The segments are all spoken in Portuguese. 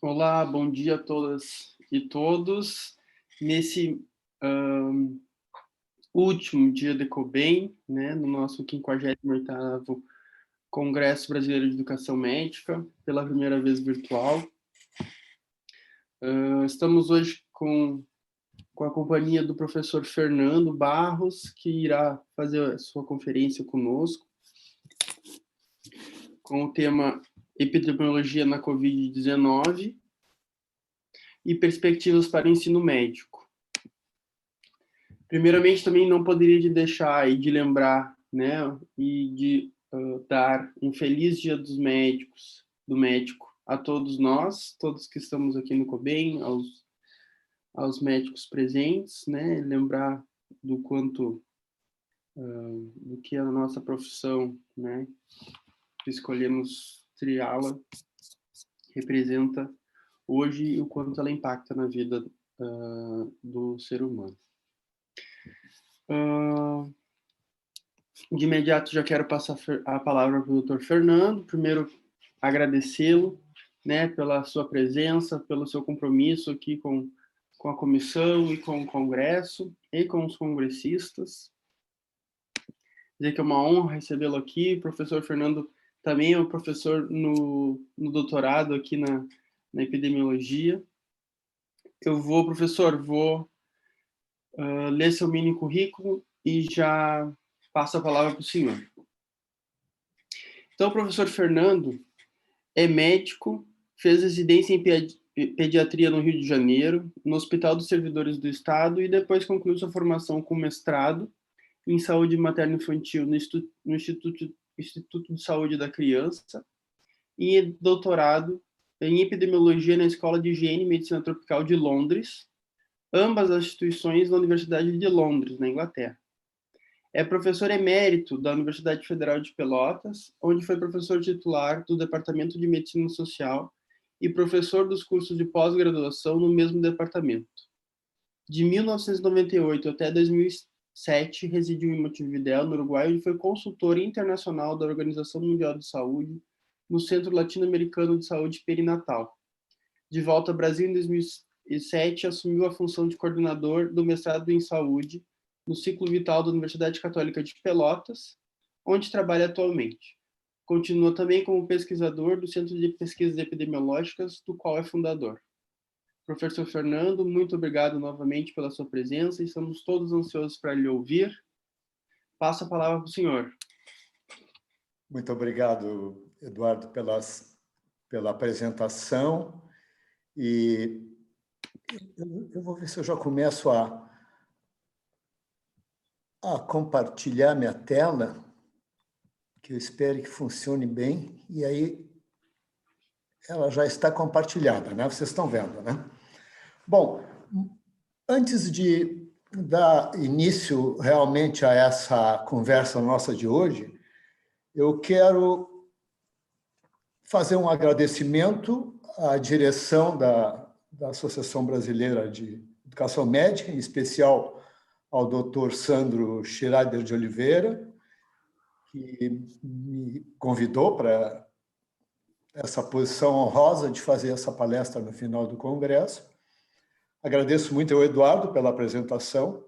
Olá, bom dia a todas e todos. Nesse último dia de Cobem, né, no nosso 58º Congresso Brasileiro de Educação Médica, pela primeira vez virtual. Estamos hoje com a companhia do professor Fernando Barros, que irá fazer a sua conferência conosco, com o tema Epidemiologia na Covid-19 e perspectivas para o ensino médico. Primeiramente, também não poderia deixar de lembrar, né, e de dar um feliz Dia dos Médicos, do médico, a todos nós, todos que estamos aqui no Cobem, aos médicos presentes, né, lembrar do quanto, do que a nossa profissão, né, que escolhemos triá-la, representa hoje e o quanto ela impacta na vida do ser humano. De imediato, já quero passar a palavra para o Dr. Fernando. Primeiro, agradecê-lo, né, pela sua presença, pelo seu compromisso aqui com a comissão e com o Congresso e com os congressistas. Dizer que é uma honra recebê-lo aqui. O professor Fernando também é um professor no doutorado aqui na epidemiologia. Professor, vou ler seu mini currículo e já passo a palavra para o senhor. Então, o professor Fernando é médico, fez residência em pediatria no Rio de Janeiro, no Hospital dos Servidores do Estado, e depois concluiu sua formação com mestrado em saúde materno-infantil no Instituto de Saúde da Criança e doutorado em epidemiologia na Escola de Higiene e Medicina Tropical de Londres, ambas as instituições da Universidade de Londres, na Inglaterra. É professor emérito da Universidade Federal de Pelotas, onde foi professor titular do Departamento de Medicina Social e professor dos cursos de pós-graduação no mesmo departamento. De 1998 até 2007, residiu em Montevidéu, no Uruguai, onde foi consultor internacional da Organização Mundial de Saúde no Centro Latino-Americano de Saúde Perinatal. De volta ao Brasil em 2007, assumiu a função de coordenador do mestrado em saúde no ciclo vital da Universidade Católica de Pelotas, onde trabalha atualmente. Continua também como pesquisador do Centro de Pesquisas Epidemiológicas, do qual é fundador. Professor Fernando, muito obrigado novamente pela sua presença, e estamos todos ansiosos para lhe ouvir. Passo a palavra para o senhor. Muito obrigado, Eduardo, pela apresentação. E eu vou ver se eu já começo a compartilhar minha tela, que eu espero que funcione bem, e aí ela já está compartilhada, né? Vocês estão vendo, né? Bom, antes de dar início realmente a essa conversa nossa de hoje, eu quero fazer um agradecimento à direção da Associação Brasileira de Educação Médica, em especial ao Dr. Sandro Schrader de Oliveira, que me convidou para essa posição honrosa de fazer essa palestra no final do Congresso. Agradeço muito ao Eduardo pela apresentação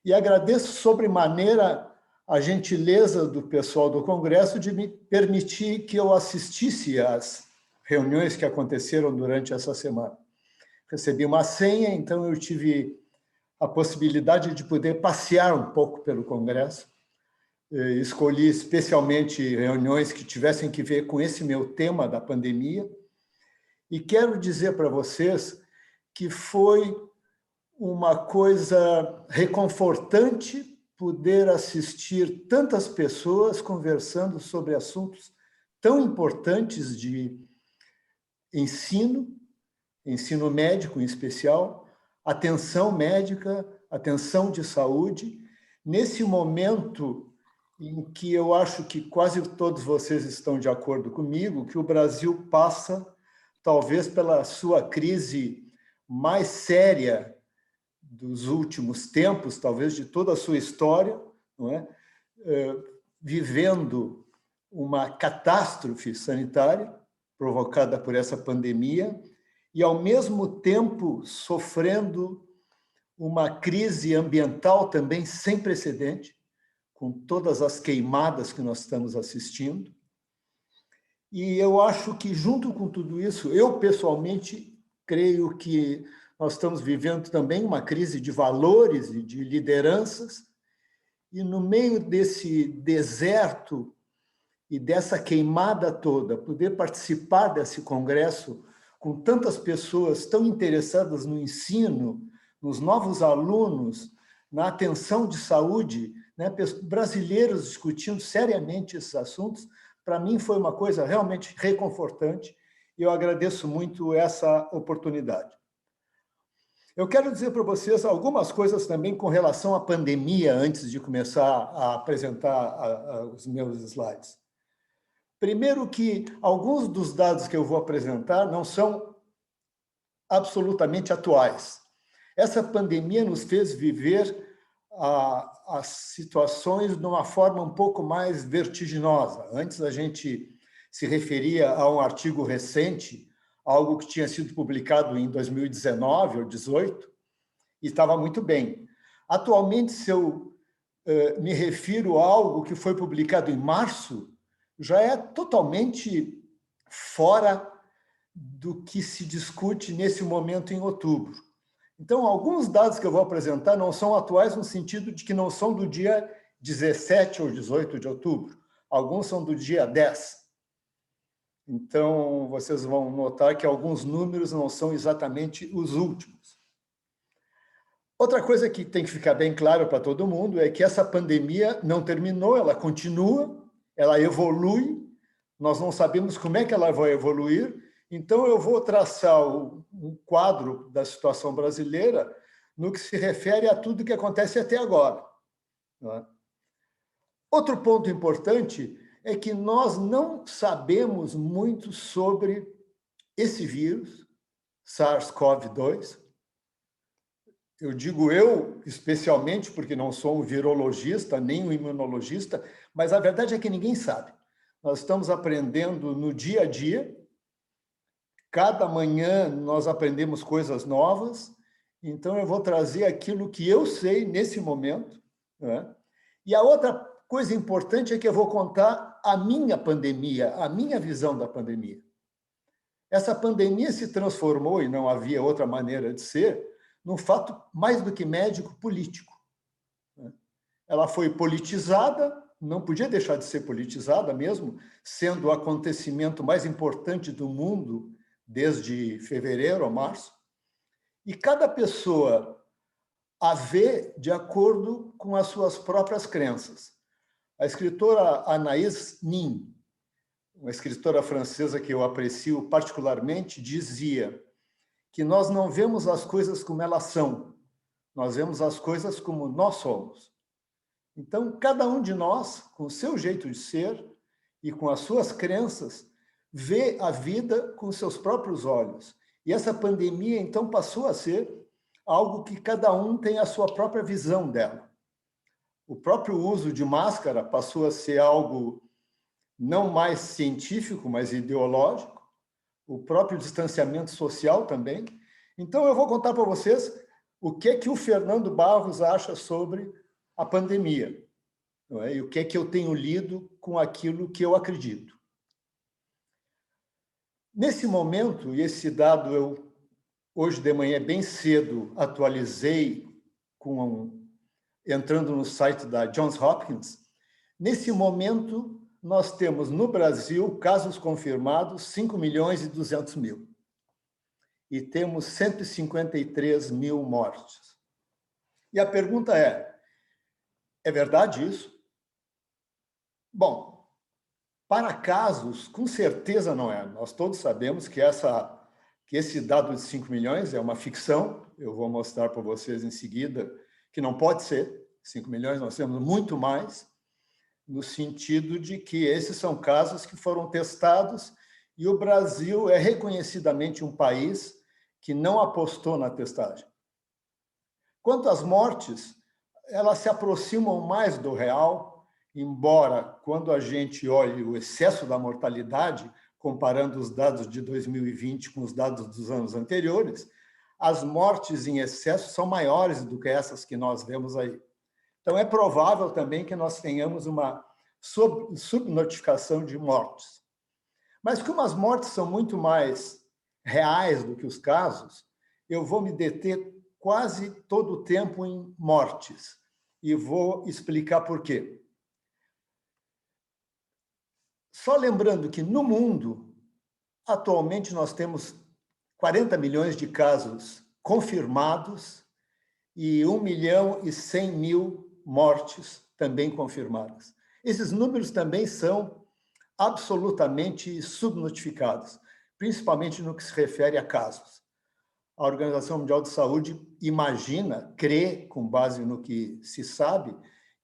e agradeço sobremaneira a gentileza do pessoal do Congresso de me permitir que eu assistisse às reuniões que aconteceram durante essa semana. Recebi uma senha, então eu tive a possibilidade de poder passear um pouco pelo Congresso. Escolhi especialmente reuniões que tivessem que ver com esse meu tema da pandemia. E quero dizer para vocês que foi uma coisa reconfortante poder assistir tantas pessoas conversando sobre assuntos tão importantes de ensino médico em especial, atenção médica, atenção de saúde, nesse momento em que eu acho que quase todos vocês estão de acordo comigo, que o Brasil passa, talvez pela sua crise mais séria dos últimos tempos, talvez de toda a sua história, não é? Vivendo uma catástrofe sanitária provocada por essa pandemia e, ao mesmo tempo, sofrendo uma crise ambiental também sem precedente, com todas as queimadas que nós estamos assistindo. E eu acho que, junto com tudo isso, eu, pessoalmente, creio que nós estamos vivendo também uma crise de valores e de lideranças, e no meio desse deserto e dessa queimada toda, poder participar desse congresso com tantas pessoas tão interessadas no ensino, nos novos alunos, na atenção de saúde, né, brasileiros discutindo seriamente esses assuntos, para mim foi uma coisa realmente reconfortante e eu agradeço muito essa oportunidade. Eu quero dizer para vocês algumas coisas também com relação à pandemia, antes de começar a apresentar os meus slides. Primeiro que alguns dos dados que eu vou apresentar não são absolutamente atuais. Essa pandemia nos fez viver as situações de uma forma um pouco mais vertiginosa. Antes a gente se referia a um artigo recente, algo que tinha sido publicado em 2019 ou 2018, e estava muito bem. Atualmente, se eu me refiro a algo que foi publicado em março, já é totalmente fora do que se discute nesse momento em outubro. Então, alguns dados que eu vou apresentar não são atuais no sentido de que não são do dia 17 ou 18 de outubro. Alguns são do dia 10. Então, vocês vão notar que alguns números não são exatamente os últimos. Outra coisa que tem que ficar bem claro para todo mundo é que essa pandemia não terminou, ela continua, ela evolui, nós não sabemos como é que ela vai evoluir, então eu vou traçar um quadro da situação brasileira no que se refere a tudo que acontece até agora. Não é? Outro ponto importante é que nós não sabemos muito sobre esse vírus, SARS-CoV-2. Eu digo eu, especialmente, porque não sou um virologista, nem um imunologista, mas a verdade é que ninguém sabe. Nós estamos aprendendo no dia a dia, cada manhã nós aprendemos coisas novas, então eu vou trazer aquilo que eu sei nesse momento, né? E a outra coisa importante é que eu vou contar a minha pandemia, a minha visão da pandemia. Essa pandemia se transformou, e não havia outra maneira de ser, num fato mais do que médico, político. Ela foi politizada, não podia deixar de ser politizada mesmo, sendo o acontecimento mais importante do mundo desde fevereiro a março, e cada pessoa a vê de acordo com as suas próprias crenças. A escritora Anaïs Nin, uma escritora francesa que eu aprecio particularmente, dizia que nós não vemos as coisas como elas são, nós vemos as coisas como nós somos. Então, cada um de nós, com o seu jeito de ser e com as suas crenças, vê a vida com seus próprios olhos. E essa pandemia, então, passou a ser algo que cada um tem a sua própria visão dela. O próprio uso de máscara passou a ser algo não mais científico, mas ideológico. O próprio distanciamento social também. Então, eu vou contar para vocês o que o Fernando Barros acha sobre a pandemia, não é? E o que eu tenho lido com aquilo que eu acredito. Nesse momento, e esse dado eu, hoje de manhã, bem cedo, atualizei entrando no site da Johns Hopkins, nesse momento, nós temos no Brasil casos confirmados 5.200.000. E temos 153 mil mortes. E a pergunta é verdade isso? Bom, para casos, com certeza não é. Nós todos sabemos que esse dado de 5 milhões é uma ficção. Eu vou mostrar para vocês em seguida que não pode ser. 5 milhões, nós temos muito mais, no sentido de que esses são casos que foram testados e o Brasil é reconhecidamente um país que não apostou na testagem. Quanto às mortes, elas se aproximam mais do real, embora, quando a gente olha o excesso da mortalidade, comparando os dados de 2020 com os dados dos anos anteriores, as mortes em excesso são maiores do que essas que nós vemos aí. Então, é provável também que nós tenhamos uma subnotificação de mortes. Mas como as mortes são muito mais reais do que os casos, eu vou me deter quase todo o tempo em mortes e vou explicar por quê. Só lembrando que no mundo, atualmente nós temos 40 milhões de casos confirmados e 1.100.000 mortes também confirmadas. Esses números também são absolutamente subnotificados, principalmente no que se refere a casos. A Organização Mundial de Saúde imagina, crê, com base no que se sabe,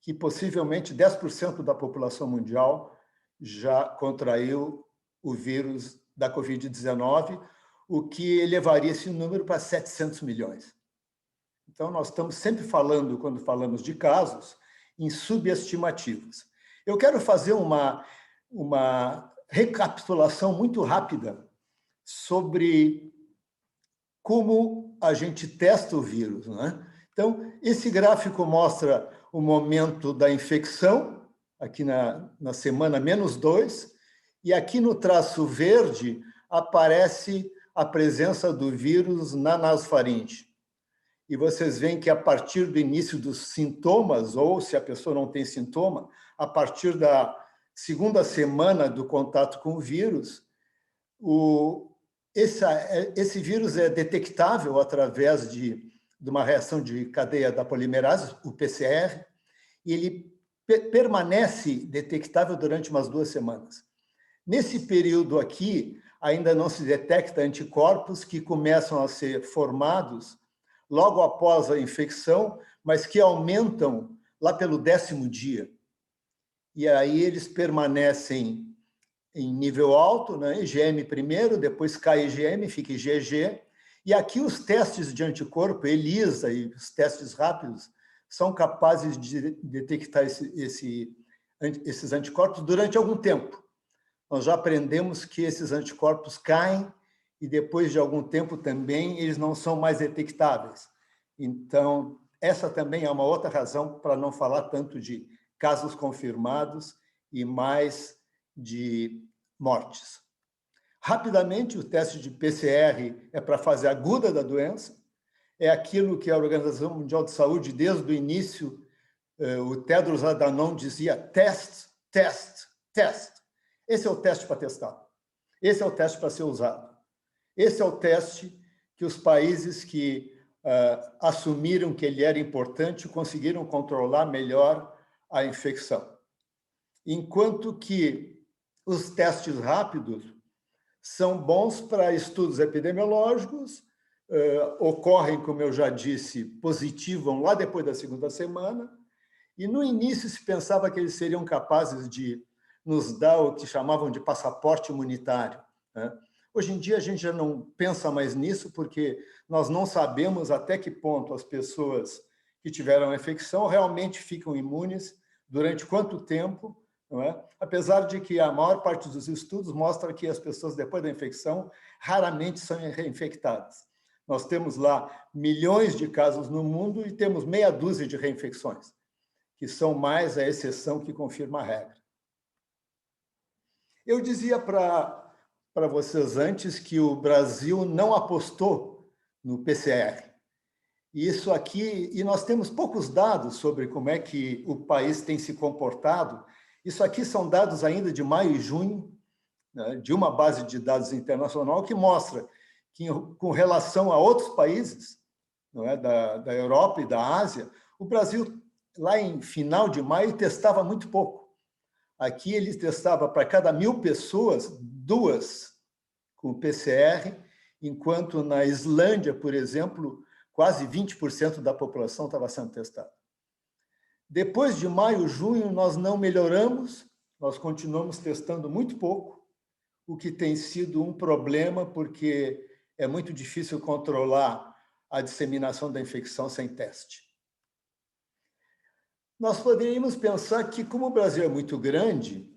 que possivelmente 10% da população mundial já contraiu o vírus da Covid-19, o que elevaria esse número para 700 milhões. Então, nós estamos sempre falando, quando falamos de casos, em subestimativas. Eu quero fazer uma recapitulação muito rápida sobre como a gente testa o vírus, né? Então, esse gráfico mostra o momento da infecção, aqui na semana -2, e aqui no traço verde aparece a presença do vírus na nasofaringe. E vocês veem que a partir do início dos sintomas, ou se a pessoa não tem sintoma, a partir da segunda semana do contato com o vírus, esse vírus é detectável através de uma reação de cadeia da polimerase, o PCR, e ele permanece detectável durante umas 2 semanas. Nesse período aqui, ainda não se detecta anticorpos que começam a ser formados logo após a infecção, mas que aumentam lá pelo 10º dia. E aí eles permanecem em nível alto, né? IgM primeiro, depois cai IgM, fica IgG. E aqui os testes de anticorpo, ELISA e os testes rápidos, são capazes de detectar esses anticorpos durante algum tempo. Nós já aprendemos que esses anticorpos caem e depois de algum tempo também eles não são mais detectáveis. Então, essa também é uma outra razão para não falar tanto de casos confirmados e mais de mortes. Rapidamente, o teste de PCR é para a fase aguda da doença, é aquilo que a Organização Mundial de Saúde, desde o início, o Tedros Adhanom dizia test, test, test. Esse é o teste para testar. Esse é o teste para ser usado. Esse é o teste que os países que assumiram que ele era importante conseguiram controlar melhor a infecção. Enquanto que os testes rápidos são bons para estudos epidemiológicos, ocorrem, como eu já disse, positivam lá depois da segunda semana, e no início se pensava que eles seriam capazes de nos dar o que chamavam de passaporte imunitário, né? Hoje em dia a gente já não pensa mais nisso, porque nós não sabemos até que ponto as pessoas que tiveram a infecção realmente ficam imunes, durante quanto tempo, não é? Apesar de que a maior parte dos estudos mostra que as pessoas, depois da infecção, raramente são reinfectadas. Nós temos lá milhões de casos no mundo e temos meia dúzia de reinfecções, que são mais a exceção que confirma a regra. Eu dizia para vocês antes que o Brasil não apostou no PCR. Isso aqui, e nós temos poucos dados sobre como é que o país tem se comportado. Isso aqui são dados ainda de maio e junho, né, de uma base de dados internacional que mostra que, com relação a outros países, não é, da Europa e da Ásia, o Brasil, lá em final de maio, testava muito pouco. Aqui ele testava para cada 1.000 pessoas, 2 com PCR, enquanto na Islândia, por exemplo, quase 20% da população estava sendo testada. Depois de maio, junho, nós não melhoramos, nós continuamos testando muito pouco, o que tem sido um problema, porque é muito difícil controlar a disseminação da infecção sem teste. Nós poderíamos pensar que, como o Brasil é muito grande,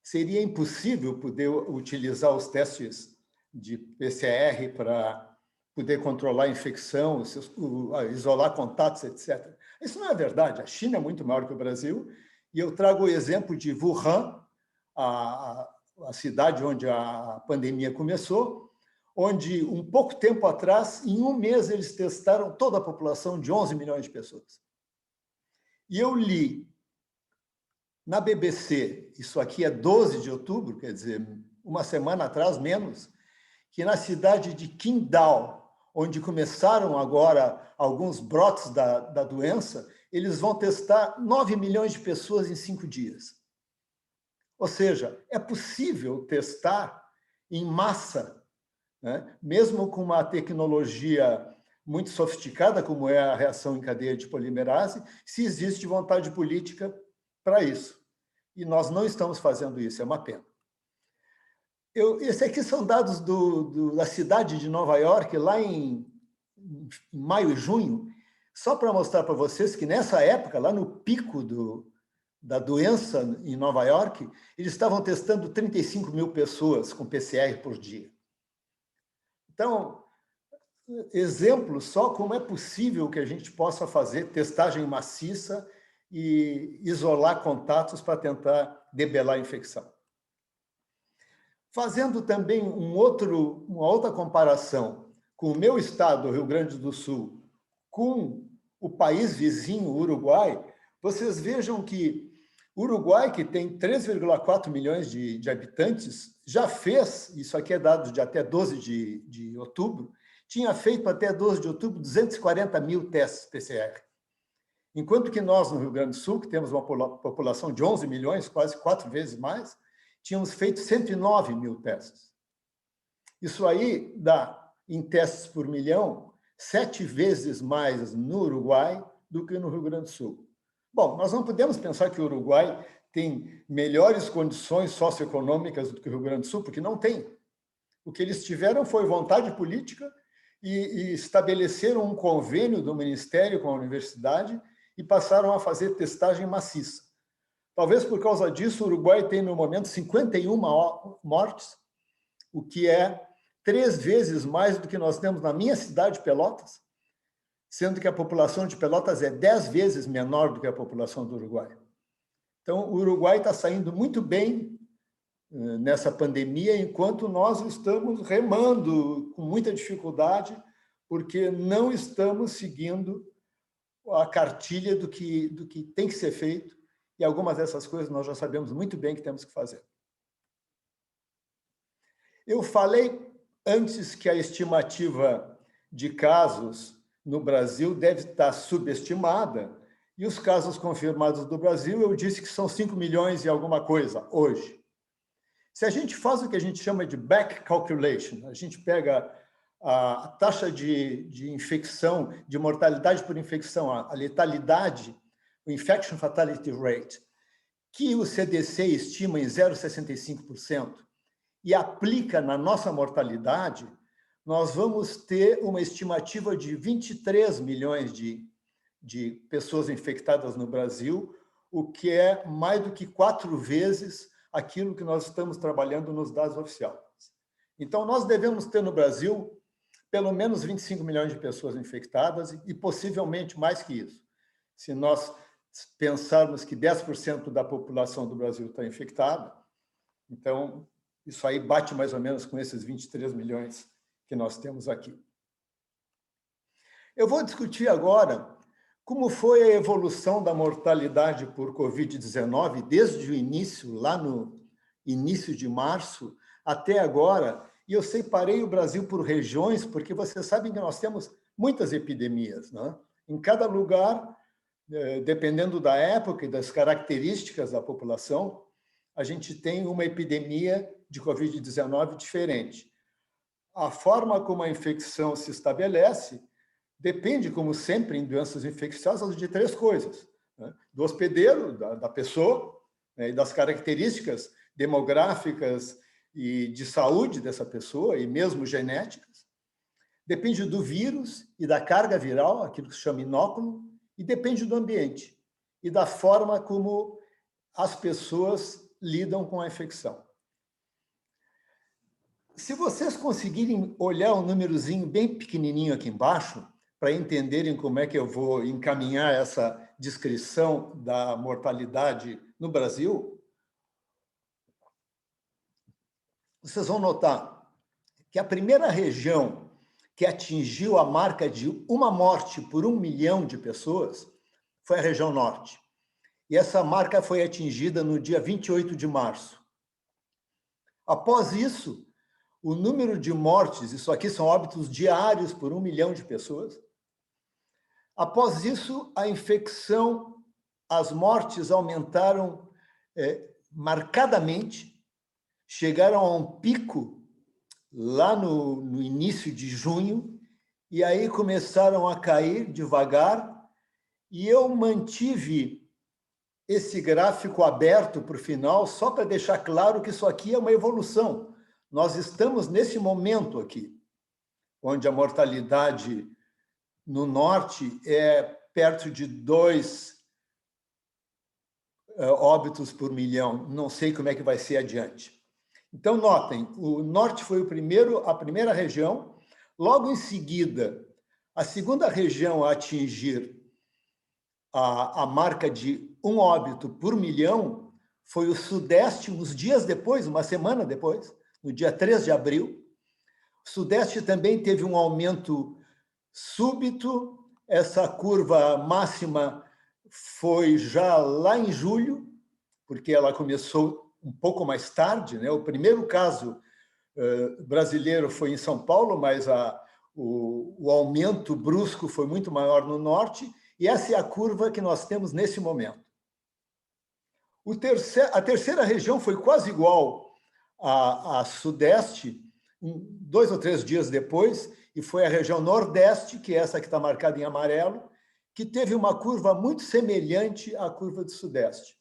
seria impossível poder utilizar os testes de PCR para poder controlar a infecção, isolar contatos, etc. Isso não é verdade. A China é muito maior que o Brasil, e eu trago o exemplo de Wuhan, a cidade onde a pandemia começou, onde, um pouco tempo atrás, em um mês, eles testaram toda a população de 11 milhões de pessoas. E eu li na BBC, isso aqui é 12 de outubro, quer dizer, uma semana atrás, menos, que na cidade de Qingdao, onde começaram agora alguns brotes da doença, eles vão testar 9 milhões de pessoas em 5 dias. Ou seja, é possível testar em massa, né? Mesmo com uma tecnologia muito sofisticada, como é a reação em cadeia de polimerase, se existe vontade política para isso. E nós não estamos fazendo isso, é uma pena. Esses aqui são dados da cidade de Nova York, lá em maio e junho, só para mostrar para vocês que nessa época, lá no pico da doença em Nova York, eles estavam testando 35 mil pessoas com PCR por dia. Então, exemplo só como é possível que a gente possa fazer testagem maciça e isolar contatos para tentar debelar a infecção. Fazendo também uma outra comparação com o meu estado, o Rio Grande do Sul, com o país vizinho, o Uruguai, vocês vejam que o Uruguai, que tem 3,4 milhões de habitantes, já fez, isso aqui é dado de até 12 de outubro, tinha feito até 12 de outubro 240 mil testes PCR. Enquanto que nós, no Rio Grande do Sul, que temos uma população de 11 milhões, quase 4 vezes mais, tínhamos feito 109 mil testes. Isso aí dá, em testes por milhão, 7 vezes mais no Uruguai do que no Rio Grande do Sul. Bom, nós não podemos pensar que o Uruguai tem melhores condições socioeconômicas do que o Rio Grande do Sul, porque não tem. O que eles tiveram foi vontade política e estabeleceram um convênio do Ministério com a universidade e passaram a fazer testagem maciça. Talvez por causa disso, o Uruguai tem, no momento, 51 mortes, o que é 3 vezes mais do que nós temos na minha cidade, Pelotas, sendo que a população de Pelotas é 10 vezes menor do que a população do Uruguai. Então, o Uruguai está saindo muito bem nessa pandemia, enquanto nós estamos remando com muita dificuldade, porque não estamos seguindo a cartilha do que tem que ser feito, e algumas dessas coisas nós já sabemos muito bem que temos que fazer. Eu falei antes que a estimativa de casos no Brasil deve estar subestimada, e os casos confirmados do Brasil, eu disse que são 5 milhões e alguma coisa hoje. Se a gente faz o que a gente chama de back calculation, a gente pega a taxa de infecção, de mortalidade por infecção, a letalidade, o infection fatality rate, que o CDC estima em 0,65%, e aplica na nossa mortalidade, nós vamos ter uma estimativa de 23 milhões de pessoas infectadas no Brasil, o que é mais do que 4 vezes aquilo que nós estamos trabalhando nos dados oficiais. Então, nós devemos ter no Brasil pelo menos 25 milhões de pessoas infectadas e possivelmente mais que isso. Se nós pensarmos que 10% da população do Brasil está infectada, então isso aí bate mais ou menos com esses 23 milhões que nós temos aqui. Eu vou discutir agora como foi a evolução da mortalidade por Covid-19 desde o início, lá no início de março, até agora, e eu separei o Brasil por regiões, porque vocês sabem que nós temos muitas epidemias, né? Em cada lugar, dependendo da época e das características da população, a gente tem uma epidemia de Covid-19 diferente. A forma como a infecção se estabelece depende, como sempre, em doenças infecciosas, de 3 coisas, né? Do hospedeiro, da pessoa, né? E das características demográficas e de saúde dessa pessoa, e mesmo genéticas. Depende do vírus e da carga viral, aquilo que se chama inóculo, e depende do ambiente e da forma como as pessoas lidam com a infecção. Se vocês conseguirem olhar um númerozinho bem pequenininho aqui embaixo, para entenderem como é que eu vou encaminhar essa descrição da mortalidade no Brasil, vocês vão notar que a primeira região que atingiu a marca de uma morte por 1 milhão de pessoas foi a região norte. E essa marca foi atingida no dia 28 de março. Após isso, o número de mortes, isso aqui são óbitos diários por 1 milhão de pessoas. Após isso, a infecção, as mortes aumentaram marcadamente, chegaram a um pico lá no início de junho, e aí começaram a cair devagar, e eu mantive esse gráfico aberto para o final, só para deixar claro que isso aqui é uma evolução. Nós estamos nesse momento aqui, onde a mortalidade no norte é perto de 2 óbitos por milhão. Não sei como é que vai ser adiante. Então, notem, o norte foi a primeira região, logo em seguida, a segunda região a atingir a marca de 1 óbito por milhão foi o sudeste, uns dias depois, uma semana depois, no dia 3 de abril. O sudeste também teve um aumento súbito, essa curva máxima foi já lá em julho, porque ela começou um pouco mais tarde, né? O primeiro caso brasileiro foi em São Paulo, mas o aumento brusco foi muito maior no norte, e essa é a curva que nós temos nesse momento. A terceira região foi quase igual à sudeste, 2 ou 3 dias depois, e foi a região nordeste, que é essa que está marcada em amarelo, que teve uma curva muito semelhante à curva do sudeste.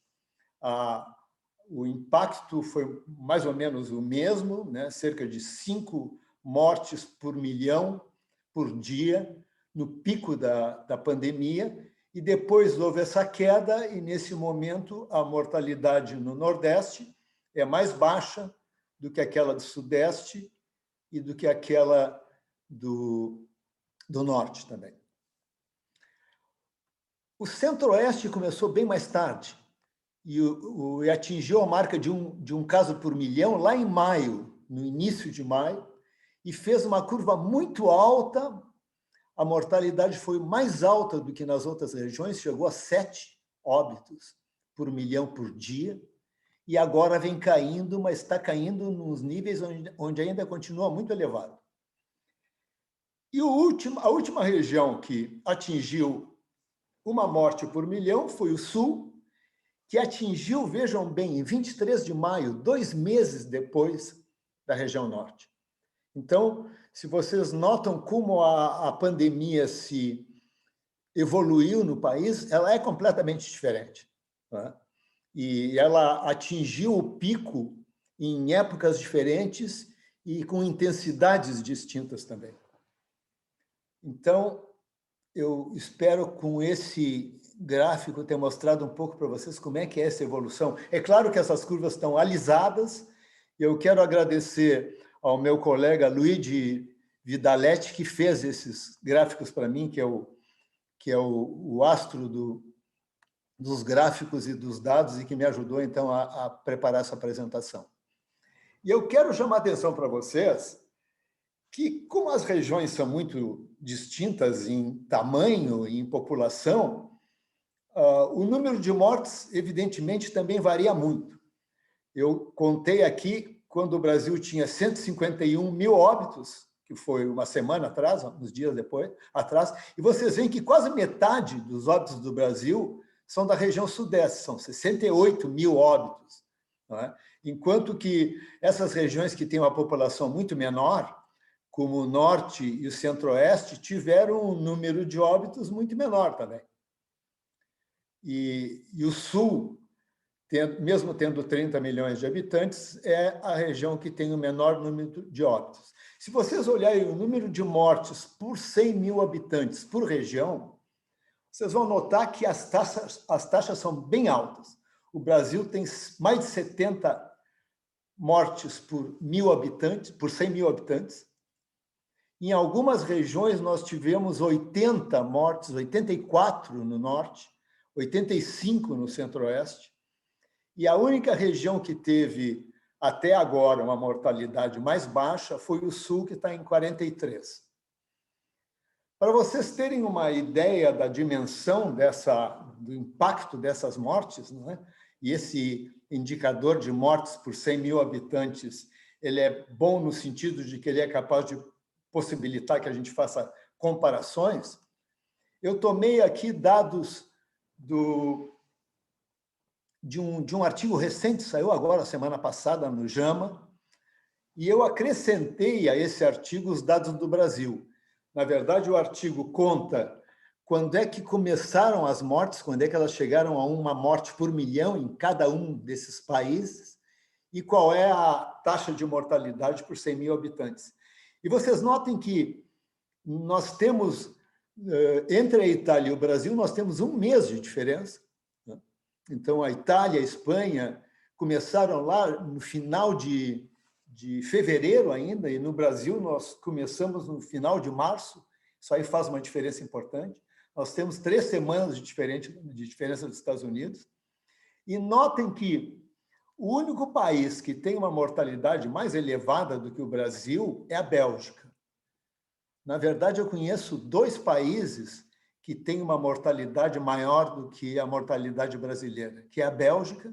O impacto foi mais ou menos o mesmo, né? Cerca de 5 mortes por milhão por dia, no pico da pandemia, e depois houve essa queda, e nesse momento a mortalidade no Nordeste é mais baixa do que aquela do Sudeste e do que aquela do Norte também. O Centro-Oeste começou bem mais tarde, e atingiu a marca de um caso por milhão lá em maio, no início de maio, e fez uma curva muito alta. A mortalidade foi mais alta do que nas outras regiões, chegou a 7 óbitos por milhão por dia, e agora vem caindo, mas está caindo nos níveis onde ainda continua muito elevado. E a última região que atingiu uma morte por milhão foi o Sul, que atingiu, vejam bem, em 23 de maio, 2 meses depois da região norte. Então, se vocês notam como a pandemia se evoluiu no país, ela é completamente diferente, né? E ela atingiu o pico em épocas diferentes e com intensidades distintas também. Então, eu espero, com esse gráfico, ter mostrado um pouco para vocês como é que é essa evolução. É claro que essas curvas estão alisadas. Eu quero agradecer ao meu colega Luigi Vidaletti, que fez esses gráficos para mim, que é o astro dos gráficos e dos dados, e que me ajudou, então, a preparar essa apresentação. E eu quero chamar a atenção para vocês que, como as regiões são muito distintas em tamanho e em população, o número de mortes, evidentemente, também varia muito. Eu contei aqui, quando o Brasil tinha 151 mil óbitos, que foi uma semana atrás, uns dias atrás, e vocês veem que quase metade dos óbitos do Brasil são da região sudeste, são 68 mil óbitos, não é? Enquanto que essas regiões que têm uma população muito menor, como o norte e o centro-oeste, tiveram um número de óbitos muito menor também. E o sul, mesmo tendo 30 milhões de habitantes, é a região que tem o menor número de óbitos. Se vocês olharem o número de mortes por 100 mil habitantes por região, vocês vão notar que as taxas são bem altas. o Brasil tem mais de 70 mortes por 1.000 habitantes, por 100 mil habitantes. Em algumas regiões, nós tivemos 80 mortes, 84 no norte, 85 no centro-oeste. E a única região que teve, até agora, uma mortalidade mais baixa foi o sul, que está em 43. Para vocês terem uma ideia da dimensão do impacto dessas mortes, não é? E esse indicador de mortes por 100 mil habitantes, ele é bom no sentido de que ele é capaz de possibilitar que a gente faça comparações. Eu tomei aqui dados de um artigo recente, saiu agora, semana passada, no JAMA, e eu acrescentei a esse artigo os dados do Brasil. Na verdade, o artigo conta quando é que começaram as mortes, quando é que elas chegaram a uma morte por milhão em cada um desses países, e qual é a taxa de mortalidade por 100 mil habitantes. E vocês notem que nós temos, entre a Itália e o Brasil, nós temos um mês de diferença. Então, a Itália e a Espanha começaram lá no final de fevereiro ainda, e no Brasil nós começamos no final de março. Isso aí faz uma diferença importante. Nós temos 3 semanas de diferença dos Estados Unidos. E notem que o único país que tem uma mortalidade mais elevada do que o Brasil é a Bélgica. Na verdade, eu conheço 2 países que têm uma mortalidade maior do que a mortalidade brasileira, que é a Bélgica,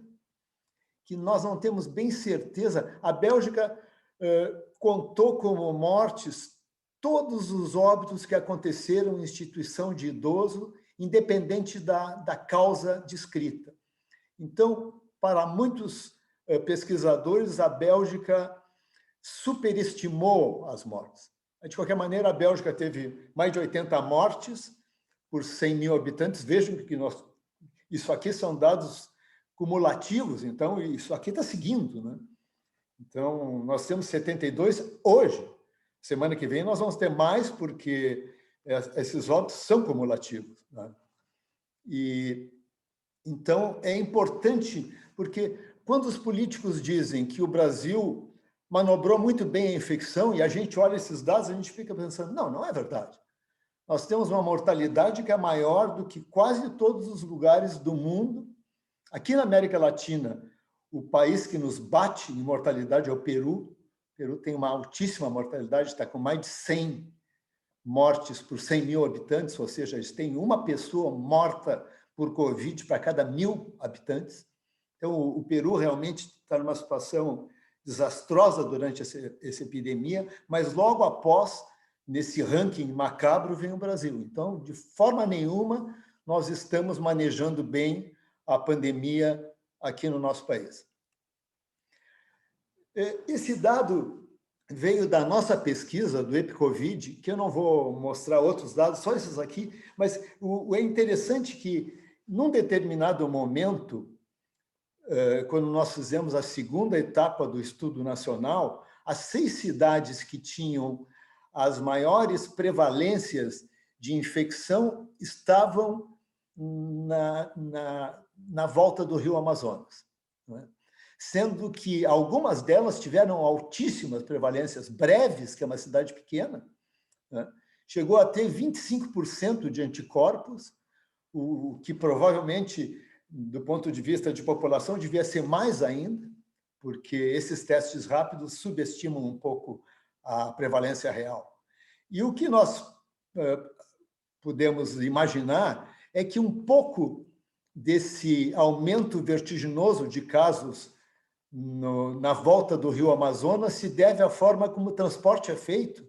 que nós não temos bem certeza. A Bélgica contou como mortes todos os óbitos que aconteceram em instituição de idoso, independente da causa descrita. Então, para muitos pesquisadores, a Bélgica superestimou as mortes. De qualquer maneira, a Bélgica teve mais de 80 mortes por 100 mil habitantes. Vejam que isso aqui são dados cumulativos, então isso aqui está seguindo, né? Então, nós temos 72 hoje. Semana que vem nós vamos ter mais, porque esses óbitos são cumulativos, né? E então é importante, porque quando os políticos dizem que o Brasil manobrou muito bem a infecção, e a gente olha esses dados, a gente fica pensando, não é verdade. Nós temos uma mortalidade que é maior do que quase todos os lugares do mundo. Aqui na América Latina, o país que nos bate em mortalidade é o Peru. O Peru tem uma altíssima mortalidade, está com mais de 100 mortes por 100 mil habitantes, ou seja, eles têm uma pessoa morta por Covid para cada 1.000 habitantes. Então, o Peru realmente está numa situação desastrosa durante essa epidemia, mas logo após, nesse ranking macabro, vem o Brasil. Então, de forma nenhuma, nós estamos manejando bem a pandemia aqui no nosso país. Esse dado veio da nossa pesquisa do EpiCovid, que eu não vou mostrar outros dados, só esses aqui, mas é interessante que, num determinado momento, quando nós fizemos a segunda etapa do estudo nacional, as 6 cidades que tinham as maiores prevalências de infecção estavam na volta do Rio Amazonas, não é? Sendo que algumas delas tiveram altíssimas prevalências. Breves, que é uma cidade pequena, né, chegou a ter 25% de anticorpos, o que provavelmente, do ponto de vista de população, devia ser mais ainda, porque esses testes rápidos subestimam um pouco a prevalência real. E o que nós podemos imaginar é que um pouco desse aumento vertiginoso de casos na volta do Rio Amazonas se deve à forma como o transporte é feito,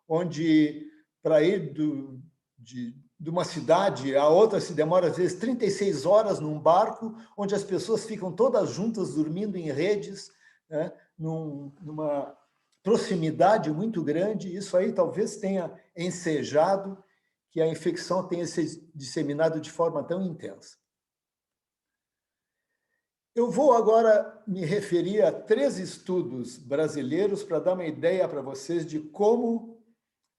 onde para ir de uma cidade a outra se demora, às vezes, 36 horas num barco, onde as pessoas ficam todas juntas, dormindo em redes, né, numa proximidade muito grande. Isso aí talvez tenha ensejado que a infecção tenha se disseminado de forma tão intensa. Eu vou agora me referir a 3 estudos brasileiros para dar uma ideia para vocês de como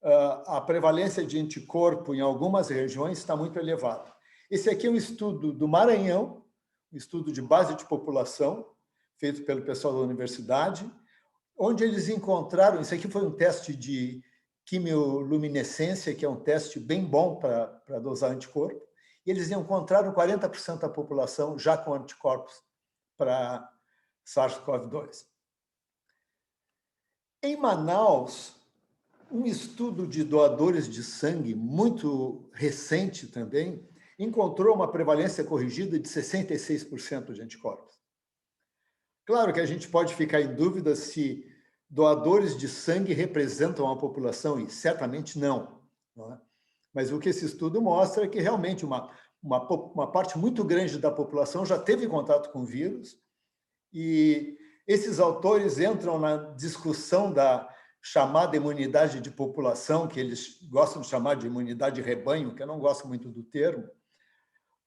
a prevalência de anticorpo em algumas regiões está muito elevada. Esse aqui é um estudo do Maranhão, um estudo de base de população, feito pelo pessoal da universidade, onde eles encontraram, isso aqui foi um teste de quimioluminescência, que é um teste bem bom para dosar anticorpo, e eles encontraram 40% da população já com anticorpos para SARS-CoV-2. Em Manaus, um estudo de doadores de sangue, muito recente também, encontrou uma prevalência corrigida de 66% de anticorpos. Claro que a gente pode ficar em dúvida se doadores de sangue representam a população, e certamente não, não é? Mas o que esse estudo mostra é que realmente uma parte muito grande da população já teve contato com o vírus, e esses autores entram na discussão da chamada imunidade de população, que eles gostam de chamar de imunidade de rebanho, que eu não gosto muito do termo,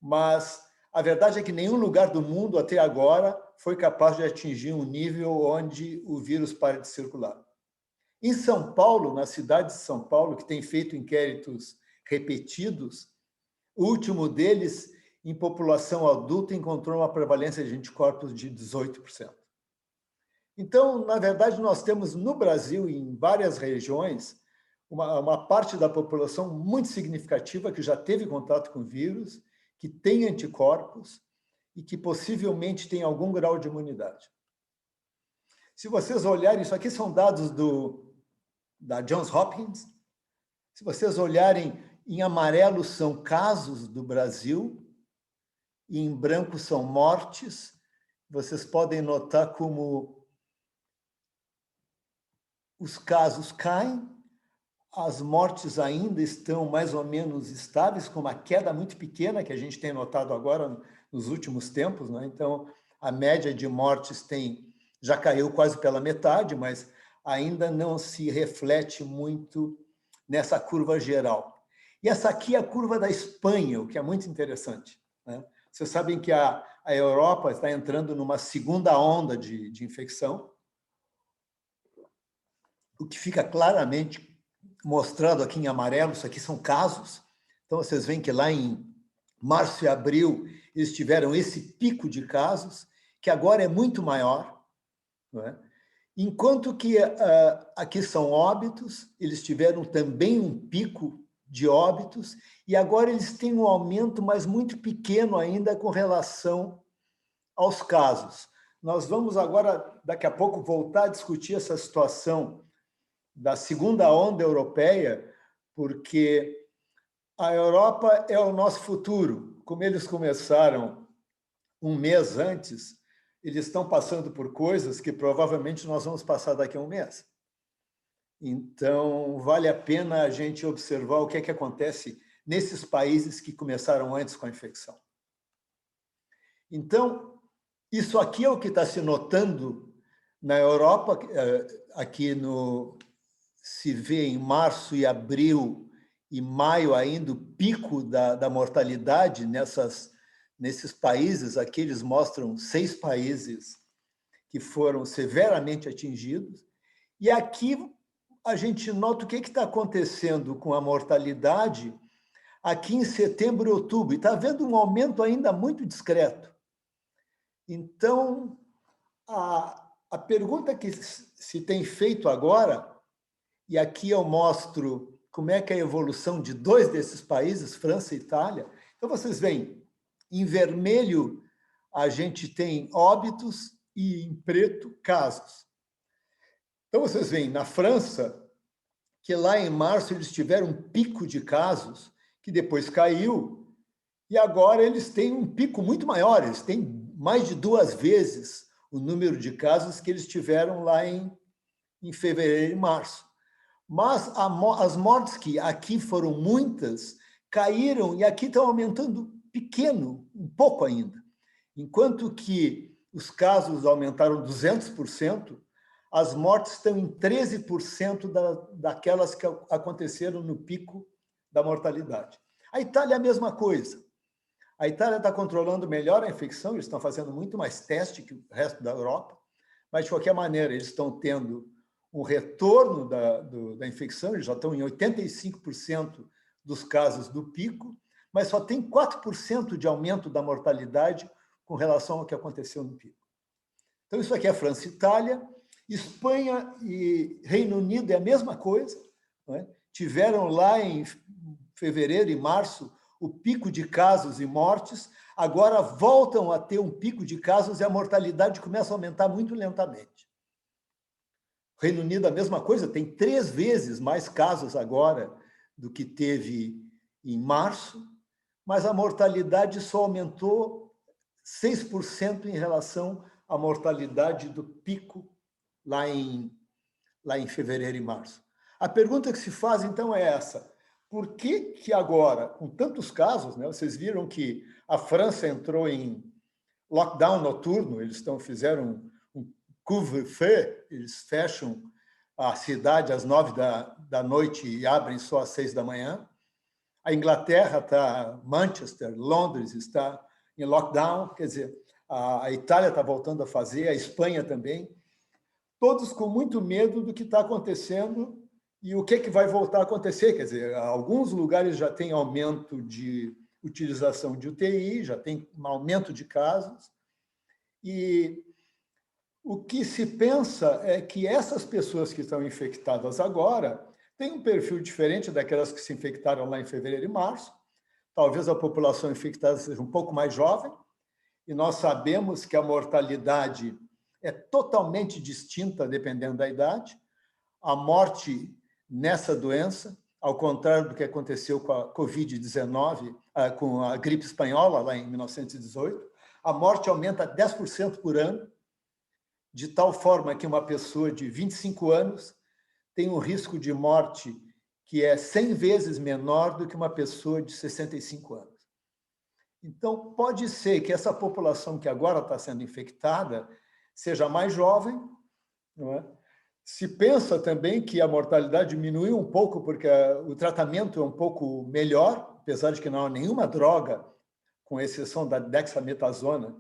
mas a verdade é que nenhum lugar do mundo até agora foi capaz de atingir um nível onde o vírus para de circular. Em São Paulo, na cidade de São Paulo, que tem feito inquéritos repetidos, o último deles, em população adulta, encontrou uma prevalência de anticorpos de 18%. Então, na verdade, nós temos no Brasil, em várias regiões, uma parte da população muito significativa que já teve contato com o vírus, que tem anticorpos e que possivelmente tem algum grau de imunidade. Se vocês olharem, isso aqui são dados da Johns Hopkins. Se vocês olharem, em amarelo são casos do Brasil, e em branco são mortes. Vocês podem notar como os casos caem, as mortes ainda estão mais ou menos estáveis, com uma queda muito pequena, que a gente tem notado agora nos últimos tempos, né? Então, a média de mortes já caiu quase pela metade, mas ainda não se reflete muito nessa curva geral. E essa aqui é a curva da Espanha, o que é muito interessante, né? Vocês sabem que a Europa está entrando numa segunda onda de infecção, o que fica claramente mostrado aqui em amarelo. Isso aqui são casos. Então, vocês veem que lá em março e abril eles tiveram esse pico de casos, que agora é muito maior, não é? Enquanto que aqui são óbitos, eles tiveram também um pico de óbitos, e agora eles têm um aumento, mas muito pequeno ainda com relação aos casos. Nós vamos agora, daqui a pouco, voltar a discutir essa situação da segunda onda europeia, porque a Europa é o nosso futuro. Como eles começaram um mês antes, eles estão passando por coisas que provavelmente nós vamos passar daqui a um mês. Então, vale a pena a gente observar o que é que acontece nesses países que começaram antes com a infecção. Então, isso aqui é o que está se notando na Europa, aqui se vê em março e abril e maio ainda o pico da mortalidade nesses países. Aqui eles mostram 6 países que foram severamente atingidos. E aqui a gente nota o que está acontecendo com a mortalidade aqui em setembro e outubro. E está havendo um aumento ainda muito discreto. Então, a pergunta que se tem feito agora, e aqui eu mostro como é que é a evolução de 2 desses países, França e Itália. Então, vocês veem, em vermelho, a gente tem óbitos e em preto, casos. Então, vocês veem, na França, que lá em março eles tiveram um pico de casos, que depois caiu, e agora eles têm um pico muito maior, eles têm mais de 2 vezes o número de casos que eles tiveram lá em fevereiro e março. Mas as mortes, que aqui foram muitas, caíram, e aqui estão aumentando pequeno, um pouco ainda. Enquanto que os casos aumentaram 200%, as mortes estão em 13% daquelas que aconteceram no pico da mortalidade. A Itália é a mesma coisa. A Itália está controlando melhor a infecção, eles estão fazendo muito mais teste que o resto da Europa, mas, de qualquer maneira, eles estão tendo um retorno da infecção, eles já estão em 85% dos casos do pico, mas só tem 4% de aumento da mortalidade com relação ao que aconteceu no pico. Então, isso aqui é França e Itália. Espanha e Reino Unido é a mesma coisa, não é? Tiveram lá em fevereiro e março o pico de casos e mortes, agora voltam a ter um pico de casos e a mortalidade começa a aumentar muito lentamente. O Reino Unido, a mesma coisa, tem 3 vezes mais casos agora do que teve em março, mas a mortalidade só aumentou 6% em relação à mortalidade do pico lá em fevereiro e março. A pergunta que se faz, então, é essa. Por que agora, com tantos casos, né, vocês viram que a França entrou em lockdown noturno, eles fizeram um couvre-feu, eles fecham a cidade às 9 da noite e abrem só às 6 da manhã. A Inglaterra está, Manchester, Londres está em lockdown, quer dizer, a Itália está voltando a fazer, a Espanha também, todos com muito medo do que está acontecendo e o que vai voltar a acontecer. Quer dizer, alguns lugares já tem aumento de utilização de UTI, já tem um aumento de casos, e o que se pensa é que essas pessoas que estão infectadas agora têm um perfil diferente daquelas que se infectaram lá em fevereiro e março. Talvez a população infectada seja um pouco mais jovem, e nós sabemos que a mortalidade é totalmente distinta dependendo da idade. A morte nessa doença, ao contrário do que aconteceu com a Covid-19, com a gripe espanhola lá em 1918, a morte aumenta 10% por ano, de tal forma que uma pessoa de 25 anos tem um risco de morte que é 100 vezes menor do que uma pessoa de 65 anos. Então, pode ser que essa população que agora está sendo infectada seja mais jovem, não é? Se pensa também que a mortalidade diminuiu um pouco porque o tratamento é um pouco melhor, apesar de que não há nenhuma droga, com exceção da dexametasona,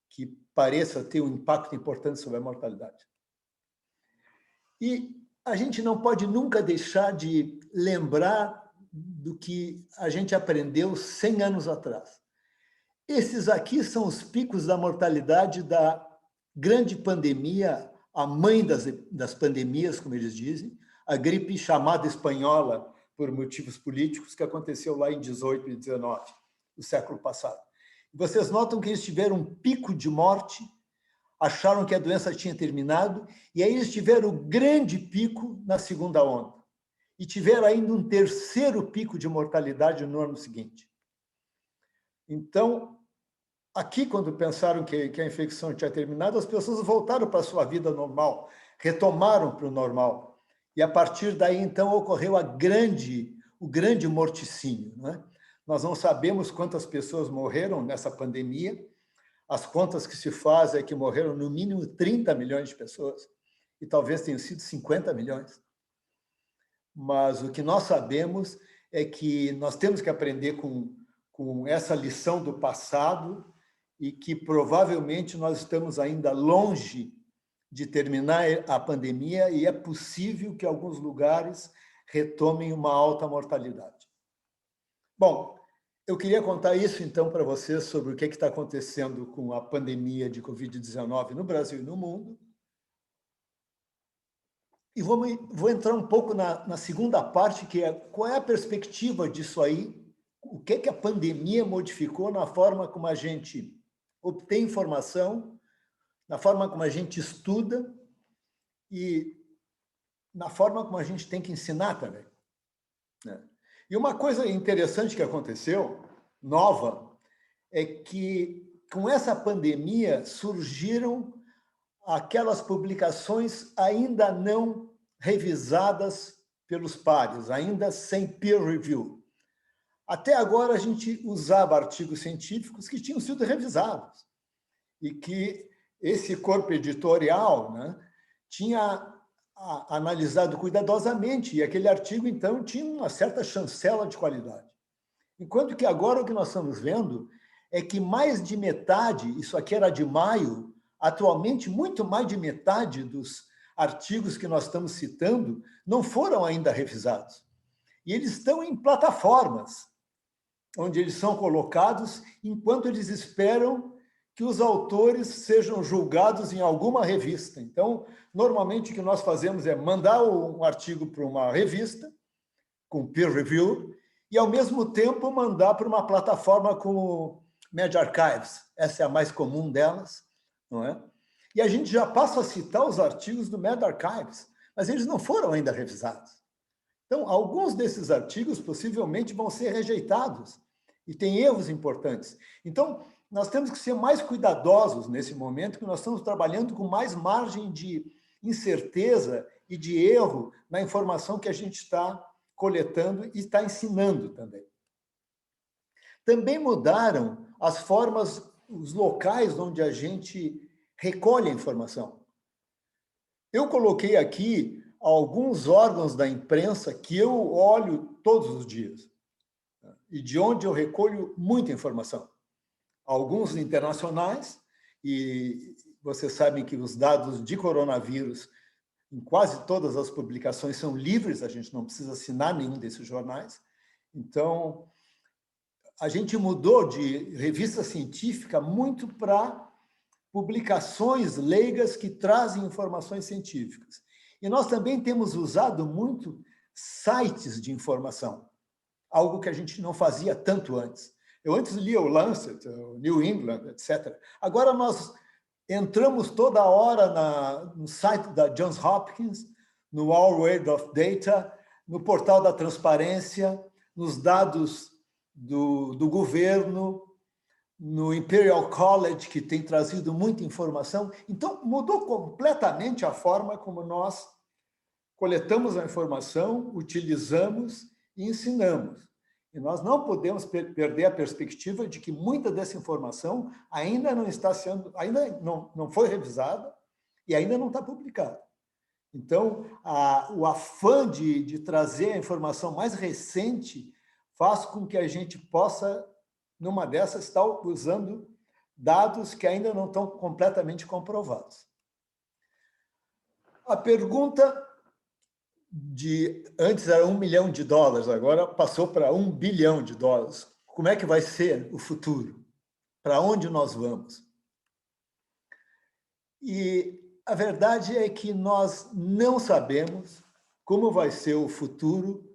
que pareça ter um impacto importante sobre a mortalidade. E a gente não pode nunca deixar de lembrar do que a gente aprendeu 100 anos atrás. Esses aqui são os picos da mortalidade da grande pandemia, a mãe das pandemias, como eles dizem, a gripe chamada espanhola, por motivos políticos, que aconteceu lá em 18 e 19, do século passado. Vocês notam que eles tiveram um pico de morte, acharam que a doença tinha terminado, e aí eles tiveram o grande pico na segunda onda. E tiveram ainda um terceiro pico de mortalidade no ano seguinte. Então, aqui, quando pensaram que a infecção tinha terminado, as pessoas voltaram para a sua vida normal, retomaram para o normal. E, a partir daí, então, ocorreu o grande morticínio, não é? Nós não sabemos quantas pessoas morreram nessa pandemia. As contas que se fazem é que morreram no mínimo 30 milhões de pessoas, e talvez tenham sido 50 milhões. Mas o que nós sabemos é que nós temos que aprender com essa lição do passado e que provavelmente nós estamos ainda longe de terminar a pandemia e é possível que alguns lugares retomem uma alta mortalidade. Bom, eu queria contar isso, então, para vocês sobre o que está acontecendo com a pandemia de Covid-19 no Brasil e no mundo. E vou entrar um pouco na segunda parte, que é qual é a perspectiva disso aí, o que a pandemia modificou na forma como a gente obtém informação, na forma como a gente estuda e na forma como a gente tem que ensinar também. E uma coisa interessante que aconteceu, nova, é que com essa pandemia surgiram aquelas publicações ainda não revisadas pelos pares, ainda sem peer review. Até agora, a gente usava artigos científicos que tinham sido revisados e que esse corpo editorial, né, tinha analisado cuidadosamente, e aquele artigo, então, tinha uma certa chancela de qualidade. Enquanto que agora o que nós estamos vendo é que mais de metade, isso aqui era de maio, atualmente muito mais de metade dos artigos que nós estamos citando não foram ainda revisados. E eles estão em plataformas, onde eles são colocados enquanto eles esperam que os autores sejam julgados em alguma revista. Então, normalmente o que nós fazemos é mandar um artigo para uma revista, com peer review, e, ao mesmo tempo, mandar para uma plataforma como medRxiv. Essa é a mais comum delas, não é? E a gente já passa a citar os artigos do medRxiv, mas eles não foram ainda revisados. Então, alguns desses artigos possivelmente vão ser rejeitados e tem erros importantes. Então, nós temos que ser mais cuidadosos nesse momento, que nós estamos trabalhando com mais margem de incerteza e de erro na informação que a gente está coletando e está ensinando também. Também mudaram as formas, os locais onde a gente recolhe a informação. Eu coloquei aqui alguns órgãos da imprensa que eu olho todos os dias e de onde eu recolho muita informação. Alguns internacionais, e vocês sabem que os dados de coronavírus em quase todas as publicações são livres, a gente não precisa assinar nenhum desses jornais. Então, a gente mudou de revista científica muito para publicações leigas que trazem informações científicas. E nós também temos usado muito sites de informação, algo que a gente não fazia tanto antes. Eu antes lia o Lancet, o New England, etc. Agora nós entramos toda hora no site da Johns Hopkins, no Our World of Data, no portal da transparência, nos dados do governo, no Imperial College, que tem trazido muita informação. Então, mudou completamente a forma como nós coletamos a informação, utilizamos e ensinamos. E nós não podemos perder a perspectiva de que muita dessa informação ainda não está sendo, ainda não foi revisada e ainda não está publicada. Então, o afã de trazer a informação mais recente faz com que a gente possa, numa dessas, estar usando dados que ainda não estão completamente comprovados. A pergunta antes era $1 milhão, agora passou para $1 bilhão. Como é que vai ser o futuro? Para onde nós vamos? E a verdade é que nós não sabemos como vai ser o futuro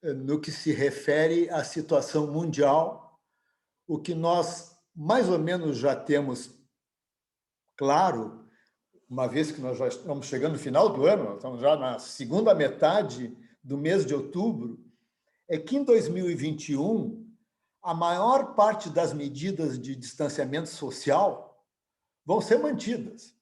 no que se refere à situação mundial. O que nós mais ou menos já temos claro, uma vez que nós já estamos chegando no final do ano, nós estamos já na segunda metade do mês de outubro, é que em 2021, a maior parte das medidas de distanciamento social vão ser mantidas.